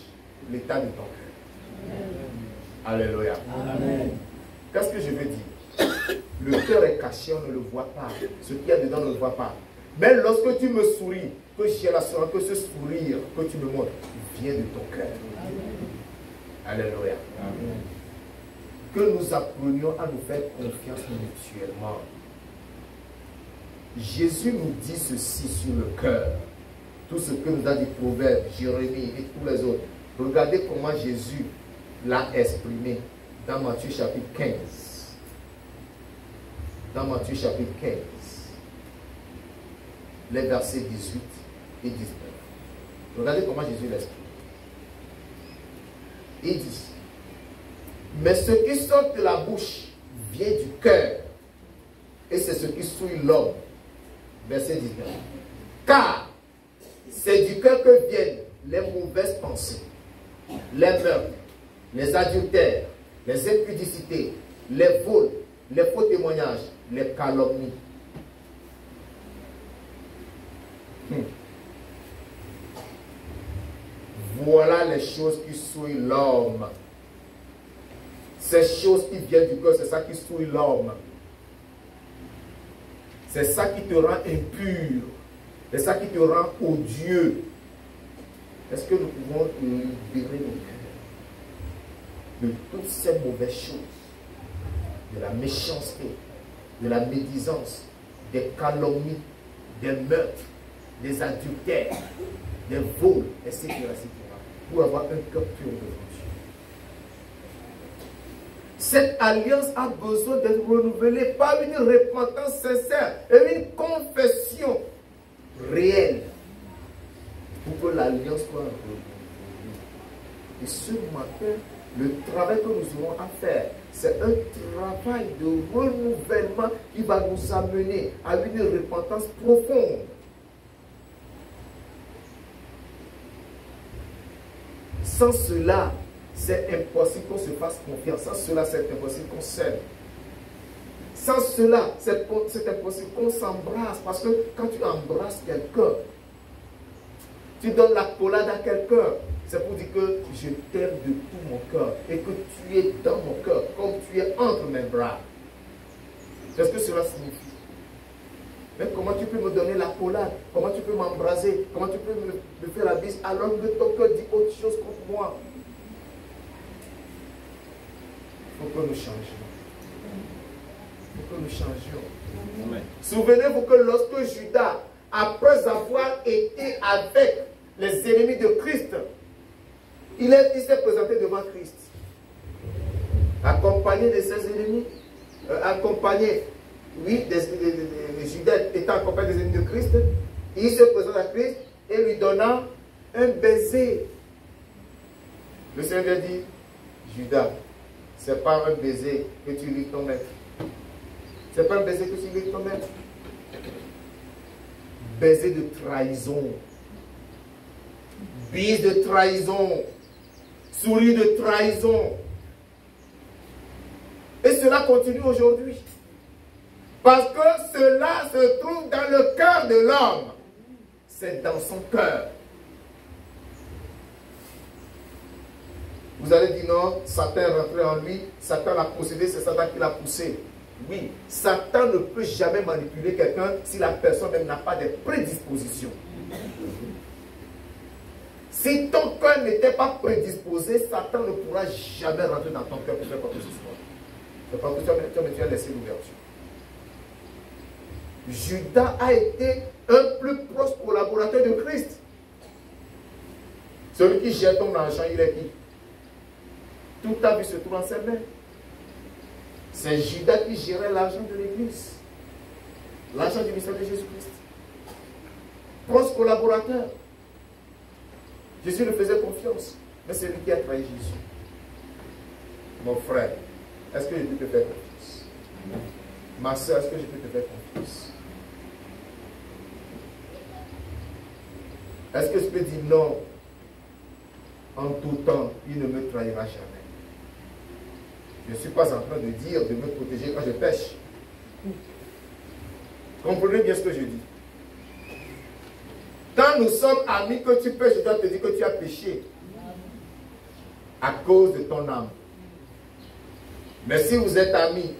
A: l'état de ton cœur. Alléluia. Amen. Qu'est-ce que je veux dire? Le cœur est caché, on ne le voit pas. Ce qu'il y a dedans, on ne le voit pas. Mais lorsque tu me souris, que j'ai l'assurance que ce sourire que tu me montres vient de ton cœur. Alléluia. Amen. Que nous apprenions à nous faire confiance mutuellement. Jésus nous dit ceci sur le cœur. Tout ce que nous a dit Proverbe, Jérémie et tous les autres. Regardez comment Jésus l'a exprimé dans Matthieu chapitre 15. Dans Matthieu chapitre 15. Les versets 18 et 19. Regardez comment Jésus l'exprime. Il dit, mais ce qui sort de la bouche vient du cœur, et c'est ce qui souille l'homme. Verset 19. Car c'est du cœur que viennent les mauvaises pensées, les meurtres, les adultères, les impudicités, les vols, les faux témoignages, les calomnies. Voilà les choses qui souillent l'homme. Ces choses qui viennent du cœur, c'est ça qui souille l'homme. C'est ça qui te rend impur. C'est ça qui te rend odieux. Est-ce que nous pouvons libérer nos cœurs de toutes ces mauvaises choses, de la méchanceté, de la médisance, des calomnies, des meurtres, des adultères, des vols, etc., pour avoir un cœur pur devant Dieu. Cette alliance a besoin d'être renouvelée par une repentance sincère et une confession réelle pour que l'alliance soit renouvelée. Et ce matin, le travail que nous aurons à faire, c'est un travail de renouvellement qui va nous amener à une repentance profonde. Sans cela, c'est impossible qu'on se fasse confiance. Sans cela, c'est impossible qu'on s'aime. Sans cela, c'est impossible qu'on s'embrasse. Parce que quand tu embrasses quelqu'un, tu donnes la collade à quelqu'un. C'est pour dire que je t'aime de tout mon cœur et que tu es dans mon cœur, comme tu es entre mes bras. C'est ce que cela signifie. Mais comment tu peux me donner la collade? Comment tu peux m'embraser? Comment tu peux me faire la bise alors que ton cœur dit autre chose contre moi? Il faut que nous changions. Il faut que nous changions. Souvenez-vous que lorsque Judas, après avoir été avec les ennemis de Christ, il s'est présenté devant Christ. Accompagné de ses ennemis, accompagné, oui, Judas étant accompagné des ennemis de Christ, il se présente à Christ et lui donna un baiser. Le Seigneur dit, Judas, ce n'est pas un baiser que tu livres ton maître. Ce n'est pas un baiser que tu livres ton maître. Baiser de trahison. Bise de trahison. Souris de trahison. Et cela continue aujourd'hui. Parce que cela se trouve dans le cœur de l'homme. C'est dans son cœur. Vous allez dire non, Satan est rentré en lui, Satan l'a possédé, c'est Satan qui l'a poussé. Oui, Satan ne peut jamais manipuler quelqu'un si la personne même n'a pas de prédisposition. Si ton cœur n'était pas prédisposé, Satan ne pourra jamais rentrer dans ton cœur pour faire quoi que ce soit. C'est parce que tu as laissé l'ouverture. Judas a été un plus proche collaborateur de Christ. Celui qui gère ton argent, il est qui? Toute ta vie se trouve en ses mains. C'est Judas qui gérait l'argent de l'église. L'argent du ministère de Jésus-Christ. Proche collaborateur. Jésus lui faisait confiance. Mais c'est lui qui a trahi Jésus. Mon frère, est-ce que je peux te faire confiance? Ma soeur, est-ce que je peux te faire confiance? Est-ce que je peux dire non? En tout temps, il ne me trahira jamais. Je ne suis pas en train de dire de me protéger quand je pêche. Comprenez bien ce que je dis. Quand nous sommes amis, que tu pêches, je dois te dire que tu as péché à cause de ton âme. Mais si vous êtes amis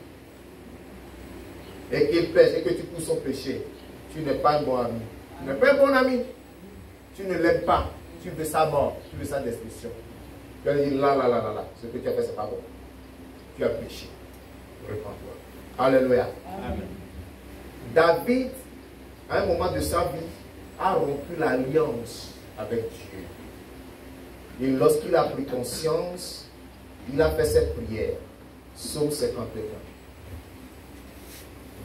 A: et qu'il pêche et que tu pousses son péché, tu n'es pas un bon ami. Tu n'es pas un bon ami. Tu ne l'aimes pas. Tu veux sa mort. Tu veux sa destruction. Tu vas dire là. Ce que tu as fait, c'est pas bon. Tu as péché. Repends-toi. Alléluia. Amen. David, à un moment de sa vie, a rompu l'alliance avec Dieu. Et lorsqu'il a pris conscience, il a fait cette prière. Psaume 51.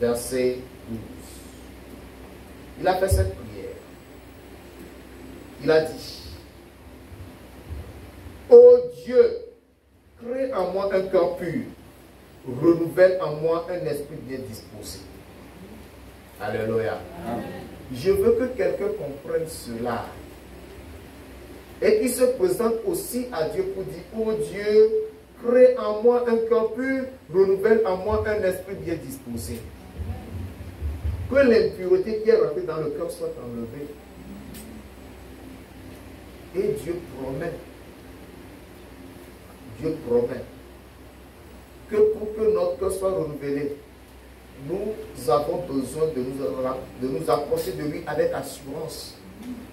A: Verset 12. Il a fait cette prière. Il a dit: ô Dieu, crée en moi un cœur pur, renouvelle en moi un esprit bien disposé. Alléluia. Amen. Je veux que quelqu'un comprenne cela et qui se présente aussi à Dieu pour dire: ô Dieu, crée en moi un cœur pur, renouvelle en moi un esprit bien disposé. Que l'impureté qui est rentrée dans le cœur soit enlevée. Et Dieu promet que pour que notre cœur soit renouvelé, nous avons besoin de nous approcher de lui avec assurance,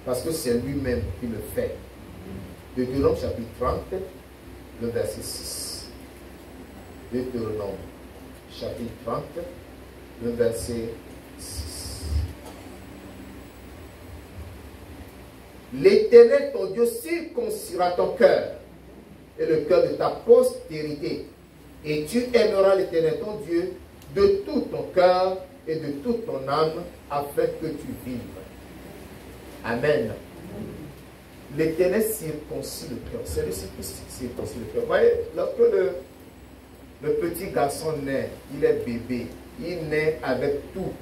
A: parce que c'est lui-même qui le fait. Deutéronome chapitre 30, le verset 6. Deutéronome chapitre 30, le verset 6. L'Éternel, ton Dieu, circoncira ton cœur et le cœur de ta postérité, et tu aimeras l'Éternel, ton Dieu, de tout ton cœur et de toute ton âme, afin que tu vives. Amen. L'Éternel circoncit le cœur. C'est lui qui circoncit le cœur. Vous voyez, lorsque le petit garçon naît, il est bébé, il naît avec tout.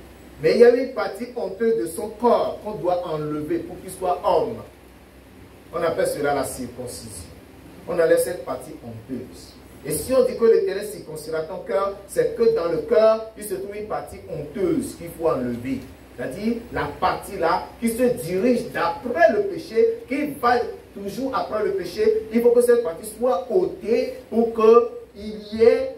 A: Mais il y a une partie honteuse de son corps qu'on doit enlever pour qu'il soit homme. On appelle cela la circoncision. On enlève cette partie honteuse. Et si on dit que l'Éternel circoncira ton cœur, c'est que dans le cœur, il se trouve une partie honteuse qu'il faut enlever. C'est-à-dire la partie là qui se dirige d'après le péché, qui va toujours après le péché. Il faut que cette partie soit ôtée pour qu'il y ait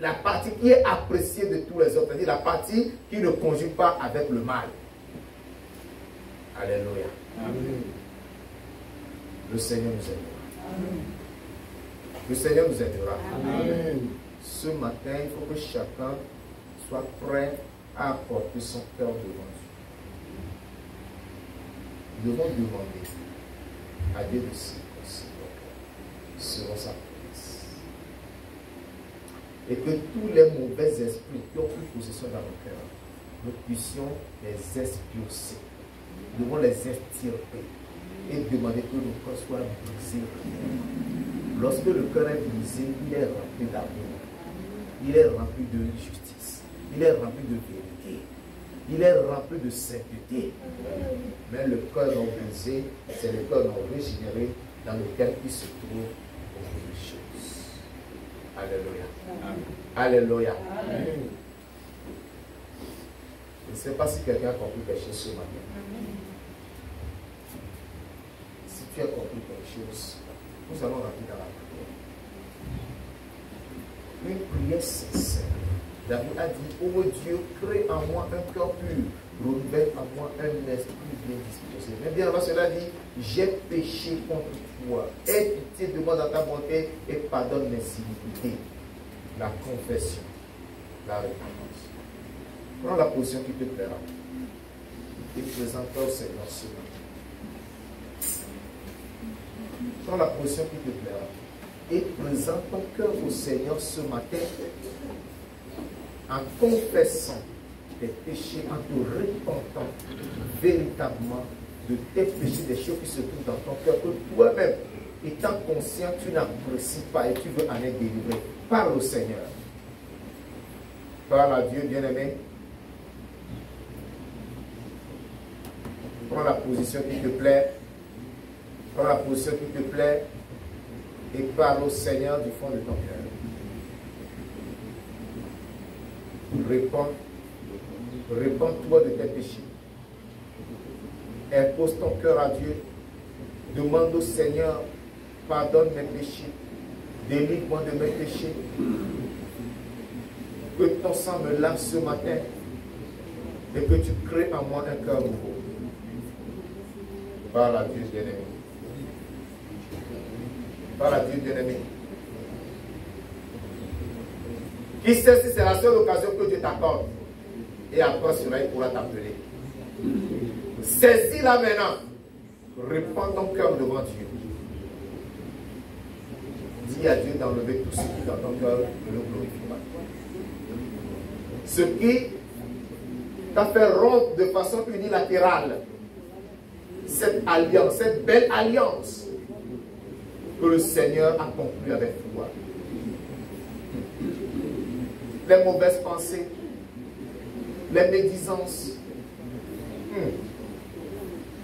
A: la partie qui est appréciée de tous les autres. C'est-à-dire la partie qui ne conjugue pas avec le mal. Alléluia. Amen. Le Seigneur nous aidera. Amen. Le Seigneur nous aidera. Amen. Ce matin, il faut que chacun soit prêt à apporter son cœur devant Dieu. Nous devons demander à Dieu de circoncire selon sa promesse. Et que tous les mauvais esprits qui ont pris possession dans nos cœurs, nous puissions les expulser. Nous devons les extirper et demander que nos cœurs soient brisés. Lorsque le cœur est brisé, il est rempli d'amour. Il est rempli de justice. Il est rempli de vérité. Il est rempli de sainteté. Mais le cœur non brisé, c'est le cœur non régénéré dans lequel il se trouve beaucoup de choses. Alléluia. Amen. Alléluia. Amen. Je ne sais pas si quelqu'un a compris quelque chose ce matin. Si tu as compris quelque chose, nous allons rentrer dans la prière. Une prière sincère. David a dit: ô Dieu, crée en moi un cœur pur, renouvelle en moi un esprit bien disposé. Mais bien avant cela dit: j'ai péché contre toi. Aie pitié de moi dans ta bonté et pardonne mes iniquités. La confession, la repentance. Prends la position qui te plaira et présente-toi au Seigneur ce matin. Prends la position qui te plaira et présente ton cœur au Seigneur ce matin en confessant tes péchés, en te repentant véritablement de tes péchés, des choses qui se trouvent dans ton cœur, que toi-même, étant conscient, tu n'apprécies pas et tu veux en être délivré. Parle au Seigneur. Parle à Dieu, bien-aimé. Prends la position qui te plaît. Prends la position qui te plaît. Et parle au Seigneur du fond de ton cœur. Réponds-toi de tes péchés. Impose ton cœur à Dieu. Demande au Seigneur, pardonne mes péchés. Délivre-moi de mes péchés. Que ton sang me lave ce matin. Et que tu crées en moi un cœur nouveau. Parle à Dieu, bien-aimé. Parle à Dieu, bien-aimé. Qui sait si c'est la seule occasion que Dieu t'accorde. Et après cela, il pourra t'appeler. Saisis-la maintenant. Répands ton cœur devant Dieu. Dis à Dieu d'enlever tout ce qui est dans ton cœur ne le glorifie pas. Ce qui t'a fait rompre de façon unilatérale cette alliance, cette belle alliance que le Seigneur a conclue avec toi. Les mauvaises pensées, les médisances,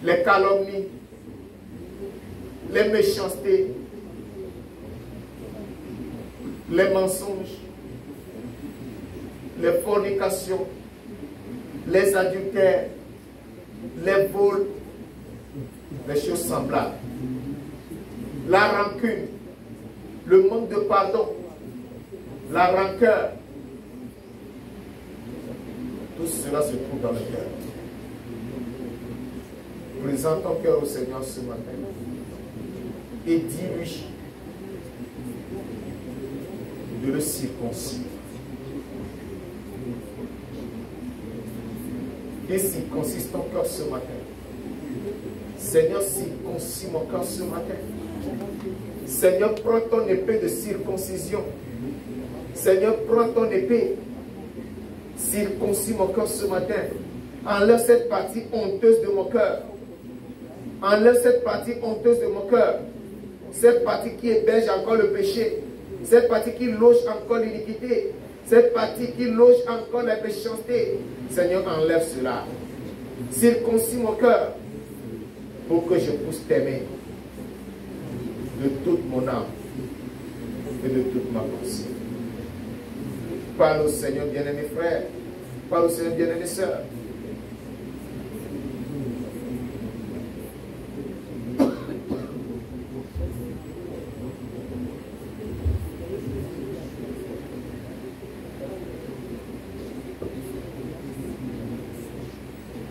A: les calomnies, les méchancetés, les mensonges, les fornications, les adultères, les vols, les choses semblables, la rancune, le manque de pardon, la rancœur. Tout cela se trouve dans le cœur. Présente ton cœur au Seigneur ce matin et dis-lui de le circoncire. Et circoncis ton cœur ce matin. Seigneur, circoncis mon cœur ce matin. Seigneur, prends ton épée de circoncision. Seigneur, prends ton épée. Circoncis mon cœur ce matin. Enlève cette partie honteuse de mon cœur. Enlève cette partie honteuse de mon cœur. Cette partie qui héberge encore le péché. Cette partie qui loge encore l'iniquité. Cette partie qui loge encore la méchanceté. Seigneur, enlève cela. Circoncis mon cœur pour que je puisse t'aimer de toute mon âme et de toute ma pensée. Parle au Seigneur, bien-aimé frère. Parle au Seigneur, bien-aimé sœur.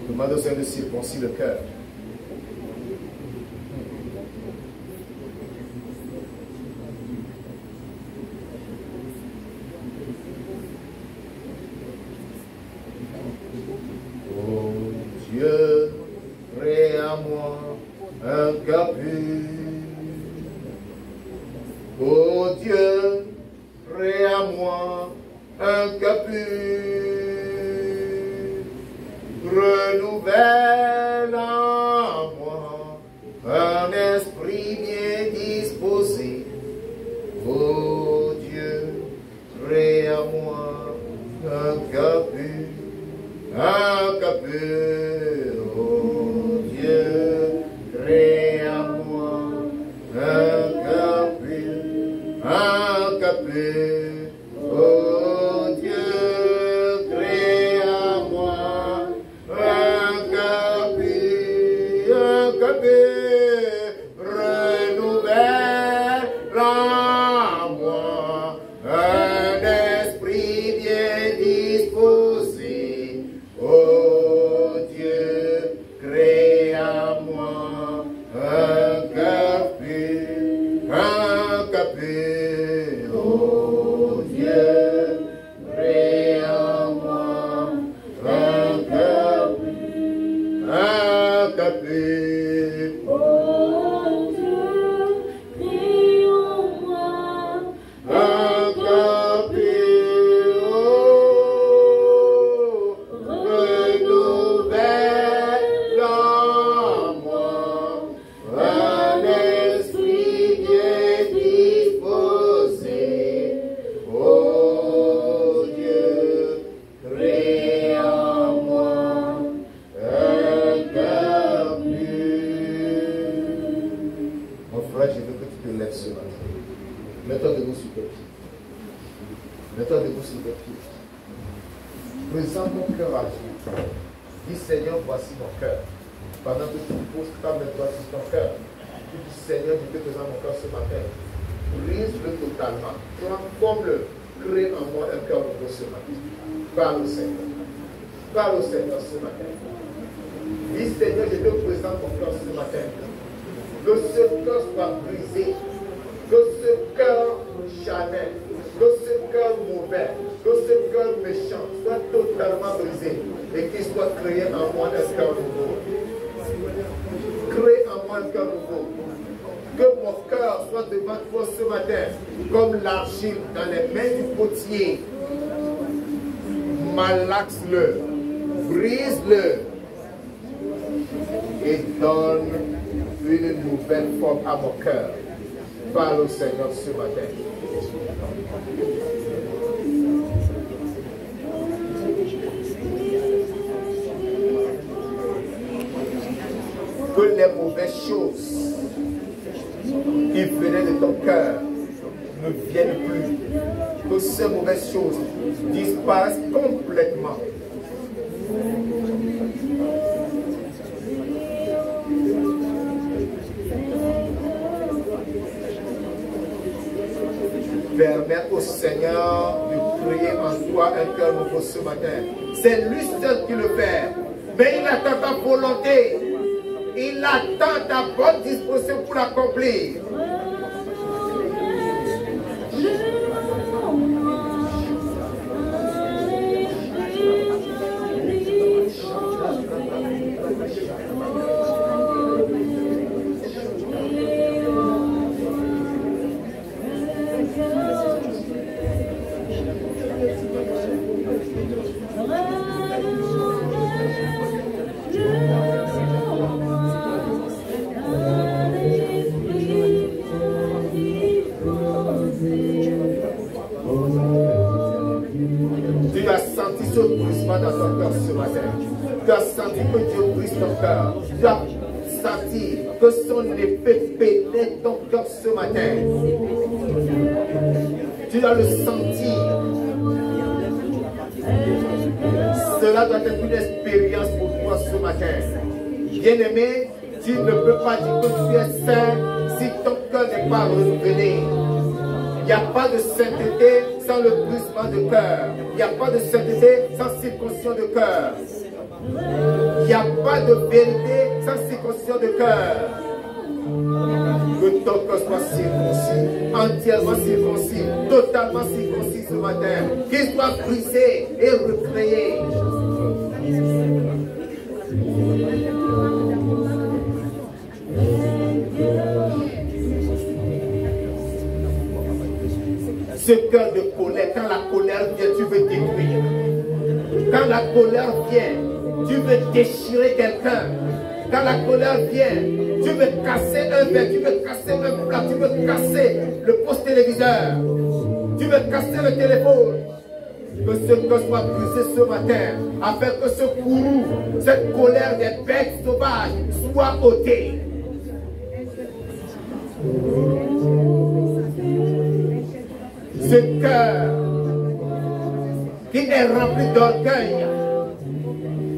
A: Demande au Seigneur de circoncire le cœur. Oh Dieu, crée à moi un cœur pur. Oh Dieu, crée à moi un cœur pur. Renouvelle en moi un esprit bien disposé. Oh Dieu, crée en moi un cœur pur, un cœur pur. Oh Dieu, crée en moi un cœur pur, un cœur pur. Oh Dieu, crée en moi un cœur Présente mon cœur à Dieu. Dis Seigneur, voici mon cœur. Pendant que tu poses ta main droite sur ton cœur, tu dis Seigneur, je te présente mon cœur ce matin. Brise-le totalement. Transforme-le. Crée en moi un cœur nouveau ce matin. Parle au Seigneur. Parle au Seigneur ce matin. Dis Seigneur, je te présente mon cœur ce matin. Que ce cœur soit brisé. Que ce cœur charnel, que ce cœur mauvais, que ce cœur méchant soit totalement brisé et qu'il soit créé en moi un cœur nouveau. Crée en moi un cœur nouveau. Que mon cœur soit devant toi ce matin comme l'argile dans les mains du potier. Malaxe-le, brise-le et donne une nouvelle forme à mon cœur. Parle au Seigneur ce matin. Que les mauvaises choses qui venaient de ton cœur ne viennent plus. Que ces mauvaises choses disparaissent complètement. Permets au Seigneur de créer en toi un cœur nouveau ce matin. C'est lui seul qui le fait. Mais il attend ta volonté. Il attend ta bonne disposition pour l'accomplir. Tu as senti ce brisement dans ton cœur ce matin. Tu as senti que Dieu brise ton cœur. Tu as senti que son épée pénètre ton cœur ce matin. Tu as le senti. Cela doit être une expérience pour toi ce matin. Bien-aimé, tu ne peux pas dire que tu es saint si ton cœur n'est pas renouvelé. Il n'y a pas de sainteté sans le brisement de cœur. Il n'y a pas de sainteté sans circoncision de cœur. Il n'y a pas de vérité sans circoncision de cœur. Que ton cœur soit circoncis, entièrement circoncis, totalement circoncis ce matin. Qu'il soit brisé et recréé. Ce cœur de colère, quand la colère vient, tu veux détruire. Quand la colère vient, tu veux déchirer quelqu'un. Quand la colère vient, tu veux casser un verre, tu veux casser un plat, tu veux casser le poste téléviseur, tu veux casser le téléphone. Que ce cœur soit brisé ce matin, afin que ce courroux, cette colère des bêtes sauvages soit ôtée. Ce cœur qui est rempli d'orgueil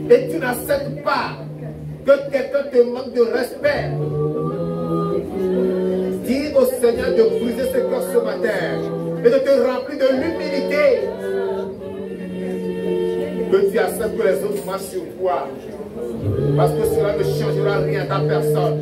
A: et tu n'acceptes pas que quelqu'un te manque de respect. Dis au Seigneur de briser ce cœur ce matin et de te remplir de l'humilité. Que tu acceptes que les autres marchent sur toi, parce que cela ne changera rien à ta personne.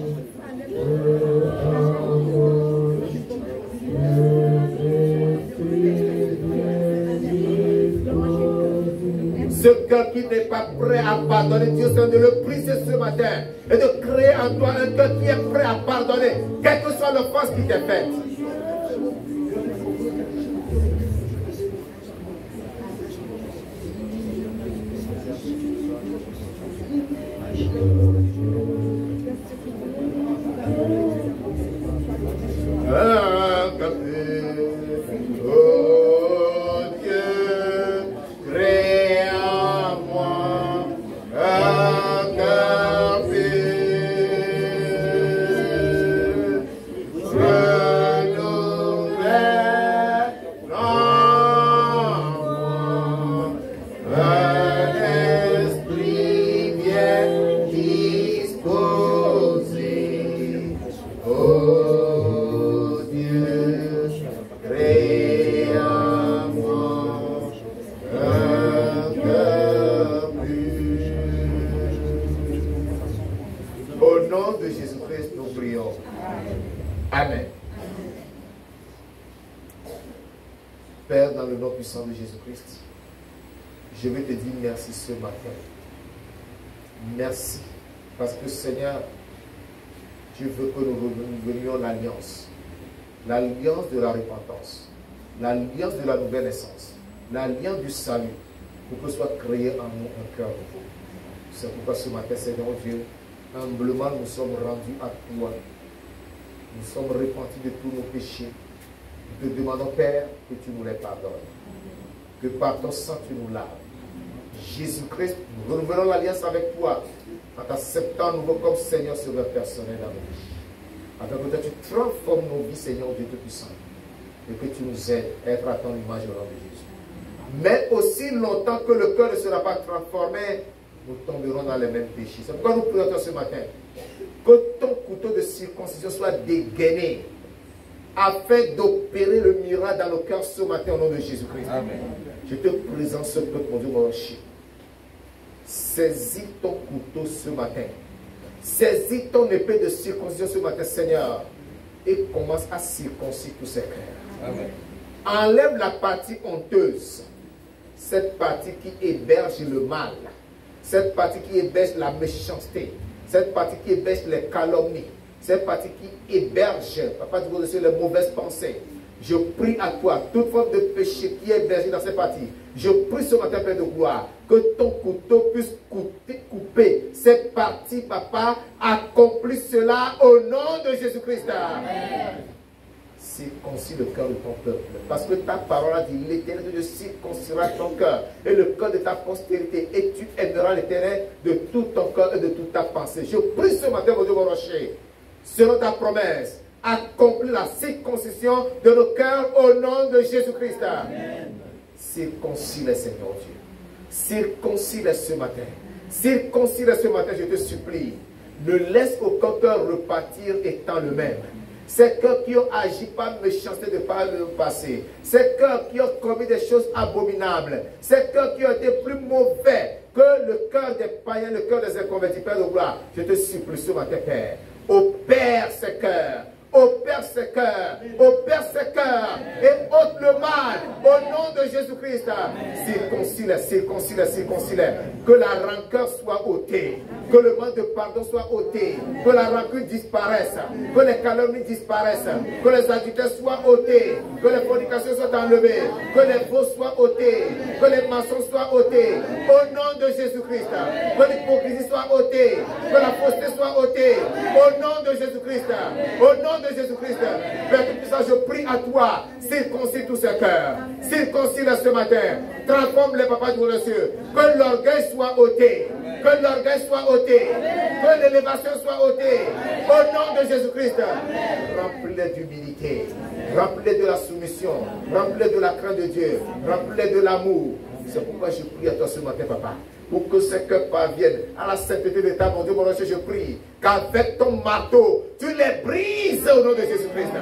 A: Ce cœur qui n'est pas prêt à pardonner, Dieu Seigneur, de le briser ce matin et de créer en toi un cœur qui est prêt à pardonner, quelle que soit l'offense qui t'est faite. dans le nom puissant de Jésus-Christ, je vais te dire merci ce matin. Merci. Parce que Seigneur, tu veux que nous revenions l'alliance. L'alliance de la repentance. L'alliance de la nouvelle naissance. L'alliance du salut. Pour que soit créé en nous un cœur nouveau. C'est pourquoi ce matin, Seigneur Dieu, humblement nous sommes rendus à toi. Nous sommes repentis de tous nos péchés. Nous te demandons, Père, que tu nous les pardonnes. Que par ton sang, tu nous laves. Jésus-Christ, nous renouvelons l'alliance avec toi en t'acceptant nouveau comme Seigneur Sauveur personnel dans nos vies. Afin que toi, tu transformes nos vies, Seigneur Dieu Tout-Puissant. Et que tu nous aides à être à ton image au nom de Jésus. Mais aussi longtemps que le cœur ne sera pas transformé, nous tomberons dans les mêmes péchés. C'est pourquoi nous prions ce matin. Que ton couteau de circoncision soit dégainé afin d'opérer le miracle dans nos cœurs ce matin au nom de Jésus-Christ. Amen. Je te présente ce peuple, mon Dieu, mon rocher. Saisis ton couteau ce matin. Saisis ton épée de circoncision ce matin, Seigneur. Et commence à circoncire tous ces cœurs. Amen. Enlève la partie honteuse. Cette partie qui héberge le mal. Cette partie qui héberge la méchanceté. Cette partie qui héberge les calomnies. Cette partie qui héberge, Papa du Dieu, les mauvaises pensées. Je prie à toi, toute forme de péché qui est hébergé dans cette partie. Je prie ce matin, Père de gloire, que ton couteau puisse couper cette partie, Papa. Accomplis cela au nom de Jésus-Christ. Amen. Circoncis le cœur de ton peuple. Parce que ta parole a dit, l'Éternel Dieu circoncira ton cœur et le cœur de ta postérité. Et tu aimeras l'Éternel de tout ton cœur et de toute ta pensée. Je prie ce matin, mon Dieu, mon rocher, selon ta promesse, accomplis la circoncision de nos cœurs au nom de Jésus-Christ. Circoncis-les, Seigneur Dieu. Circoncis-les ce matin. Circoncis-les ce matin, je te supplie. Ne laisse aucun cœur repartir étant le même. Ces cœurs qui ont agi par méchanceté de par le passé. Ces cœurs qui ont commis des choses abominables. Ces cœurs qui ont été plus mauvais que le cœur des païens, le cœur des inconvertis. Père de gloire, je te supplie ce matin, Père. Opère ces cœurs. Opère ces cœurs, opère ces cœurs et ôte le mal au nom de Jésus-Christ. Circoncile, circoncile, circoncile. Que la rancœur soit ôtée, que le manque de pardon soit ôté, que la rancune disparaisse, que les calomnies disparaissent, que les adultères soient ôtés, que les fornications soient enlevées, que les faux soient ôtés, que les mensonges soient ôtés au nom de Jésus-Christ. Que l'hypocrisie soit ôtée, que la fausseté soit ôtée au nom de Jésus-Christ. Au nom de Jésus-Christ, Père Tout-Puissant, je prie à toi, circoncis tous ces cœurs, circoncis ce matin, transforme les papas du cieux, que l'orgueil soit ôté, que l'orgueil soit ôté, que l'élévation soit ôtée, au nom de Jésus-Christ. Remplis-les d'humilité, remplis-les de la soumission, remplis-les de la crainte de Dieu, remplis-les de l'amour. C'est pourquoi je prie à toi ce matin, papa, pour que ces cœurs parviennent à la sainteté de ta, mon Dieu, mon rocher, je prie qu'avec ton marteau, tu les brises au nom de Jésus-Christ.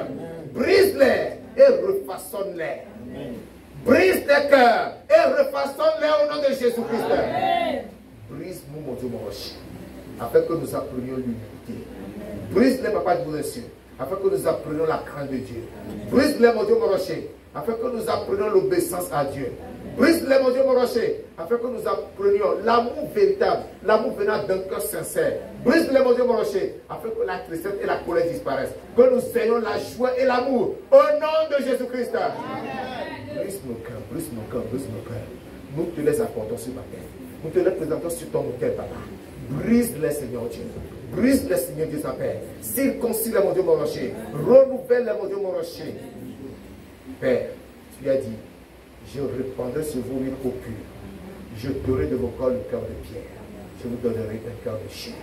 A: Brise-les et refaçonne-les. Brise les cœurs et refaçonne-les au nom de Jésus-Christ. Brise-nous, mon Dieu, mon rocher, afin que nous apprenions l'humilité. Brise-les, papa de vos cieux, afin que nous apprenions la crainte de Dieu. Brise-les, mon Dieu, mon rocher, afin que nous apprenions l'obéissance à Dieu. Brise-les, mon Dieu, mon rocher, afin que nous apprenions l'amour véritable, l'amour venant d'un cœur sincère. Brise-les, mon Dieu, mon rocher, afin que la tristesse et la colère disparaissent. Que nous ayons la joie et l'amour au nom de Jésus-Christ. Brise nos cœurs, brise nos cœurs, brise nos cœurs. Nous te les apportons ce matin. Nous te les présentons sur ton autel, papa. Brise-les, Seigneur Dieu. Brise-les, Seigneur Dieu, sa paix. Circoncis-les, mon Dieu, mon rocher. Renouvelle-les, mon Dieu, mon rocher. Père, tu as dit, je répandrai sur vous une eau pure. Je ferai de vos corps le cœur de pierre. Je vous donnerai un cœur de chair.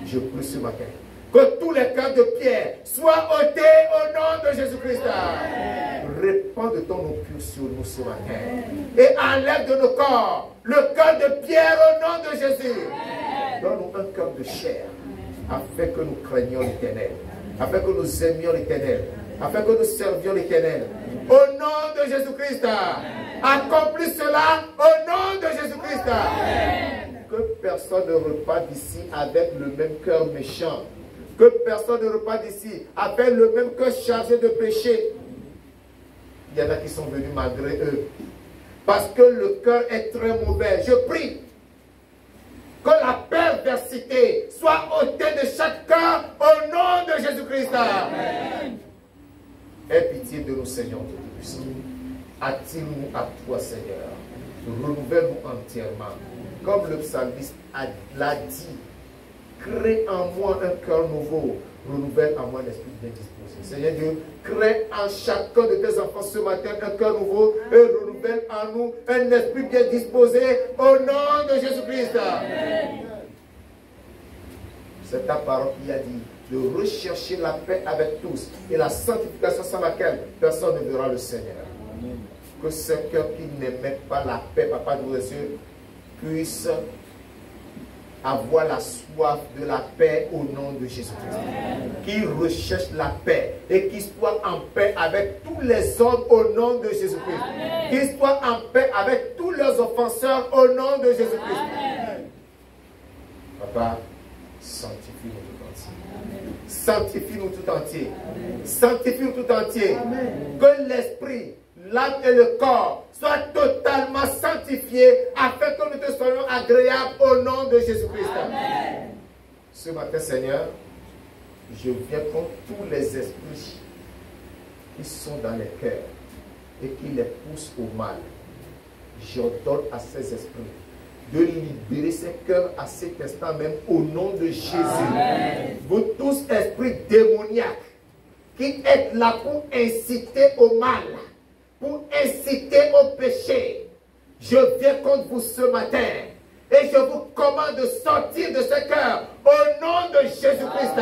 A: Je prie ce matin que tous les cœurs de pierre soient ôtés au nom de Jésus-Christ. Répands de ton eau pure sur nous ce matin. Et enlève de nos corps le cœur de pierre au nom de Jésus. Donne-nous un cœur de chair, afin que nous craignions l'Éternel, afin que nous aimions l'Éternel, afin que nous servions l'Éternel. Au nom de Jésus-Christ, accomplis cela au nom de Jésus-Christ. Que personne ne reparte d'ici avec le même cœur méchant. Que personne ne reparte d'ici avec le même cœur chargé de péché. Il y en a qui sont venus malgré eux. Parce que le cœur est très mauvais. Je prie que la perversité soit ôtée de chaque cœur au nom de Jésus-Christ. Aie pitié de nous, Seigneur Tout-Puissant. Attire-nous à toi, Seigneur. Renouvelle-nous entièrement. Comme le psalmiste l'a dit, crée en moi un cœur nouveau. Renouvelle en moi un esprit bien disposé. Seigneur Dieu, crée en chacun de tes enfants ce matin un cœur nouveau et renouvelle en nous un esprit bien disposé au nom de Jésus-Christ. C'est ta parole qui a dit de rechercher la paix avec tous et la sanctification sans laquelle personne ne verra le Seigneur. Amen. Que ce cœur qui n'aimait pas la paix, Papa de nos cieux, puisse avoir la soif de la paix au nom de Jésus-Christ. Qui recherche la paix et qui soit en paix avec tous les hommes au nom de Jésus-Christ. Qui soit en paix avec tous leurs offenseurs au nom de Jésus-Christ. Papa, sanctifie-nous tout entier. Sanctifie-nous tout entier. Sanctifie-nous tout entier. Que l'esprit, l'âme et le corps soient totalement sanctifiés afin que nous te soyons agréables au nom de Jésus-Christ. Ce matin, Seigneur, je viens contre tous les esprits qui sont dans les cœurs et qui les poussent au mal. J'ordonne à ces esprits de libérer ces cœurs à cet instant même au nom de Jésus. Amen. Vous tous, esprits démoniaques, qui êtes là pour inciter au mal, pour inciter au péché, je viens contre vous ce matin et je vous commande de sortir de ce cœur au nom de Jésus-Christ.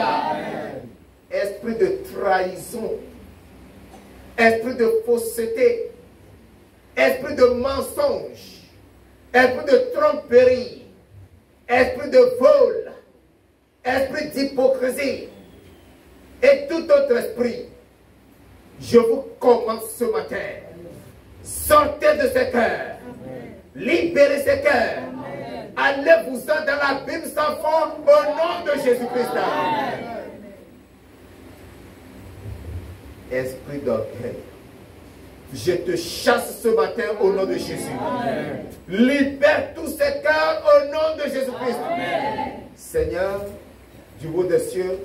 A: Esprit de trahison, esprit de fausseté, esprit de mensonge, esprit de tromperie, esprit de vol, esprit d'hypocrisie et tout autre esprit, je vous commande ce matin, sortez de ce cœur, libérez ce cœur, allez-vous-en dans l'abîme sans fond au nom de Jésus-Christ. Esprit d'orgueil, je te chasse ce matin au nom de Jésus. Amen. Libère tous ces cœurs au nom de Jésus-Christ. Seigneur, du haut des cieux,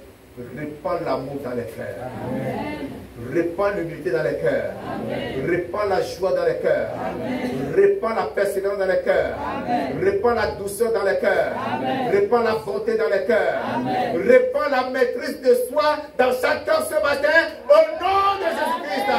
A: répands l'amour dans les cœurs. Amen. Répands l'humilité dans les cœurs. Amen. Répands la joie dans les cœurs. Amen. Répands la persévérance dans les cœurs. Amen. Répands la douceur dans les cœurs. Amen. Répands la bonté dans les cœurs. Amen. Répands la maîtrise de soi dans chaque cœur ce matin au nom de Jésus-Christ.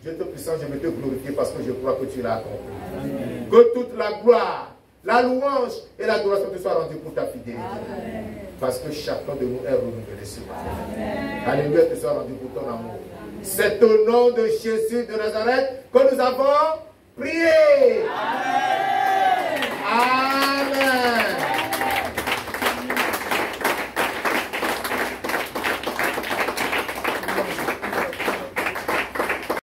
A: Dieu Tout-Puissant, je vais te glorifier parce que je crois que tu l'as accompli. Amen. Que toute la gloire, la louange et l'adoration te soient rendues pour ta fidélité. Amen. Parce que chacun de nous est renouvelé ce matin. Alléluia, te soit rendu pour ton amour. C'est au nom de Jésus de Nazareth que nous avons prié. Amen. Amen.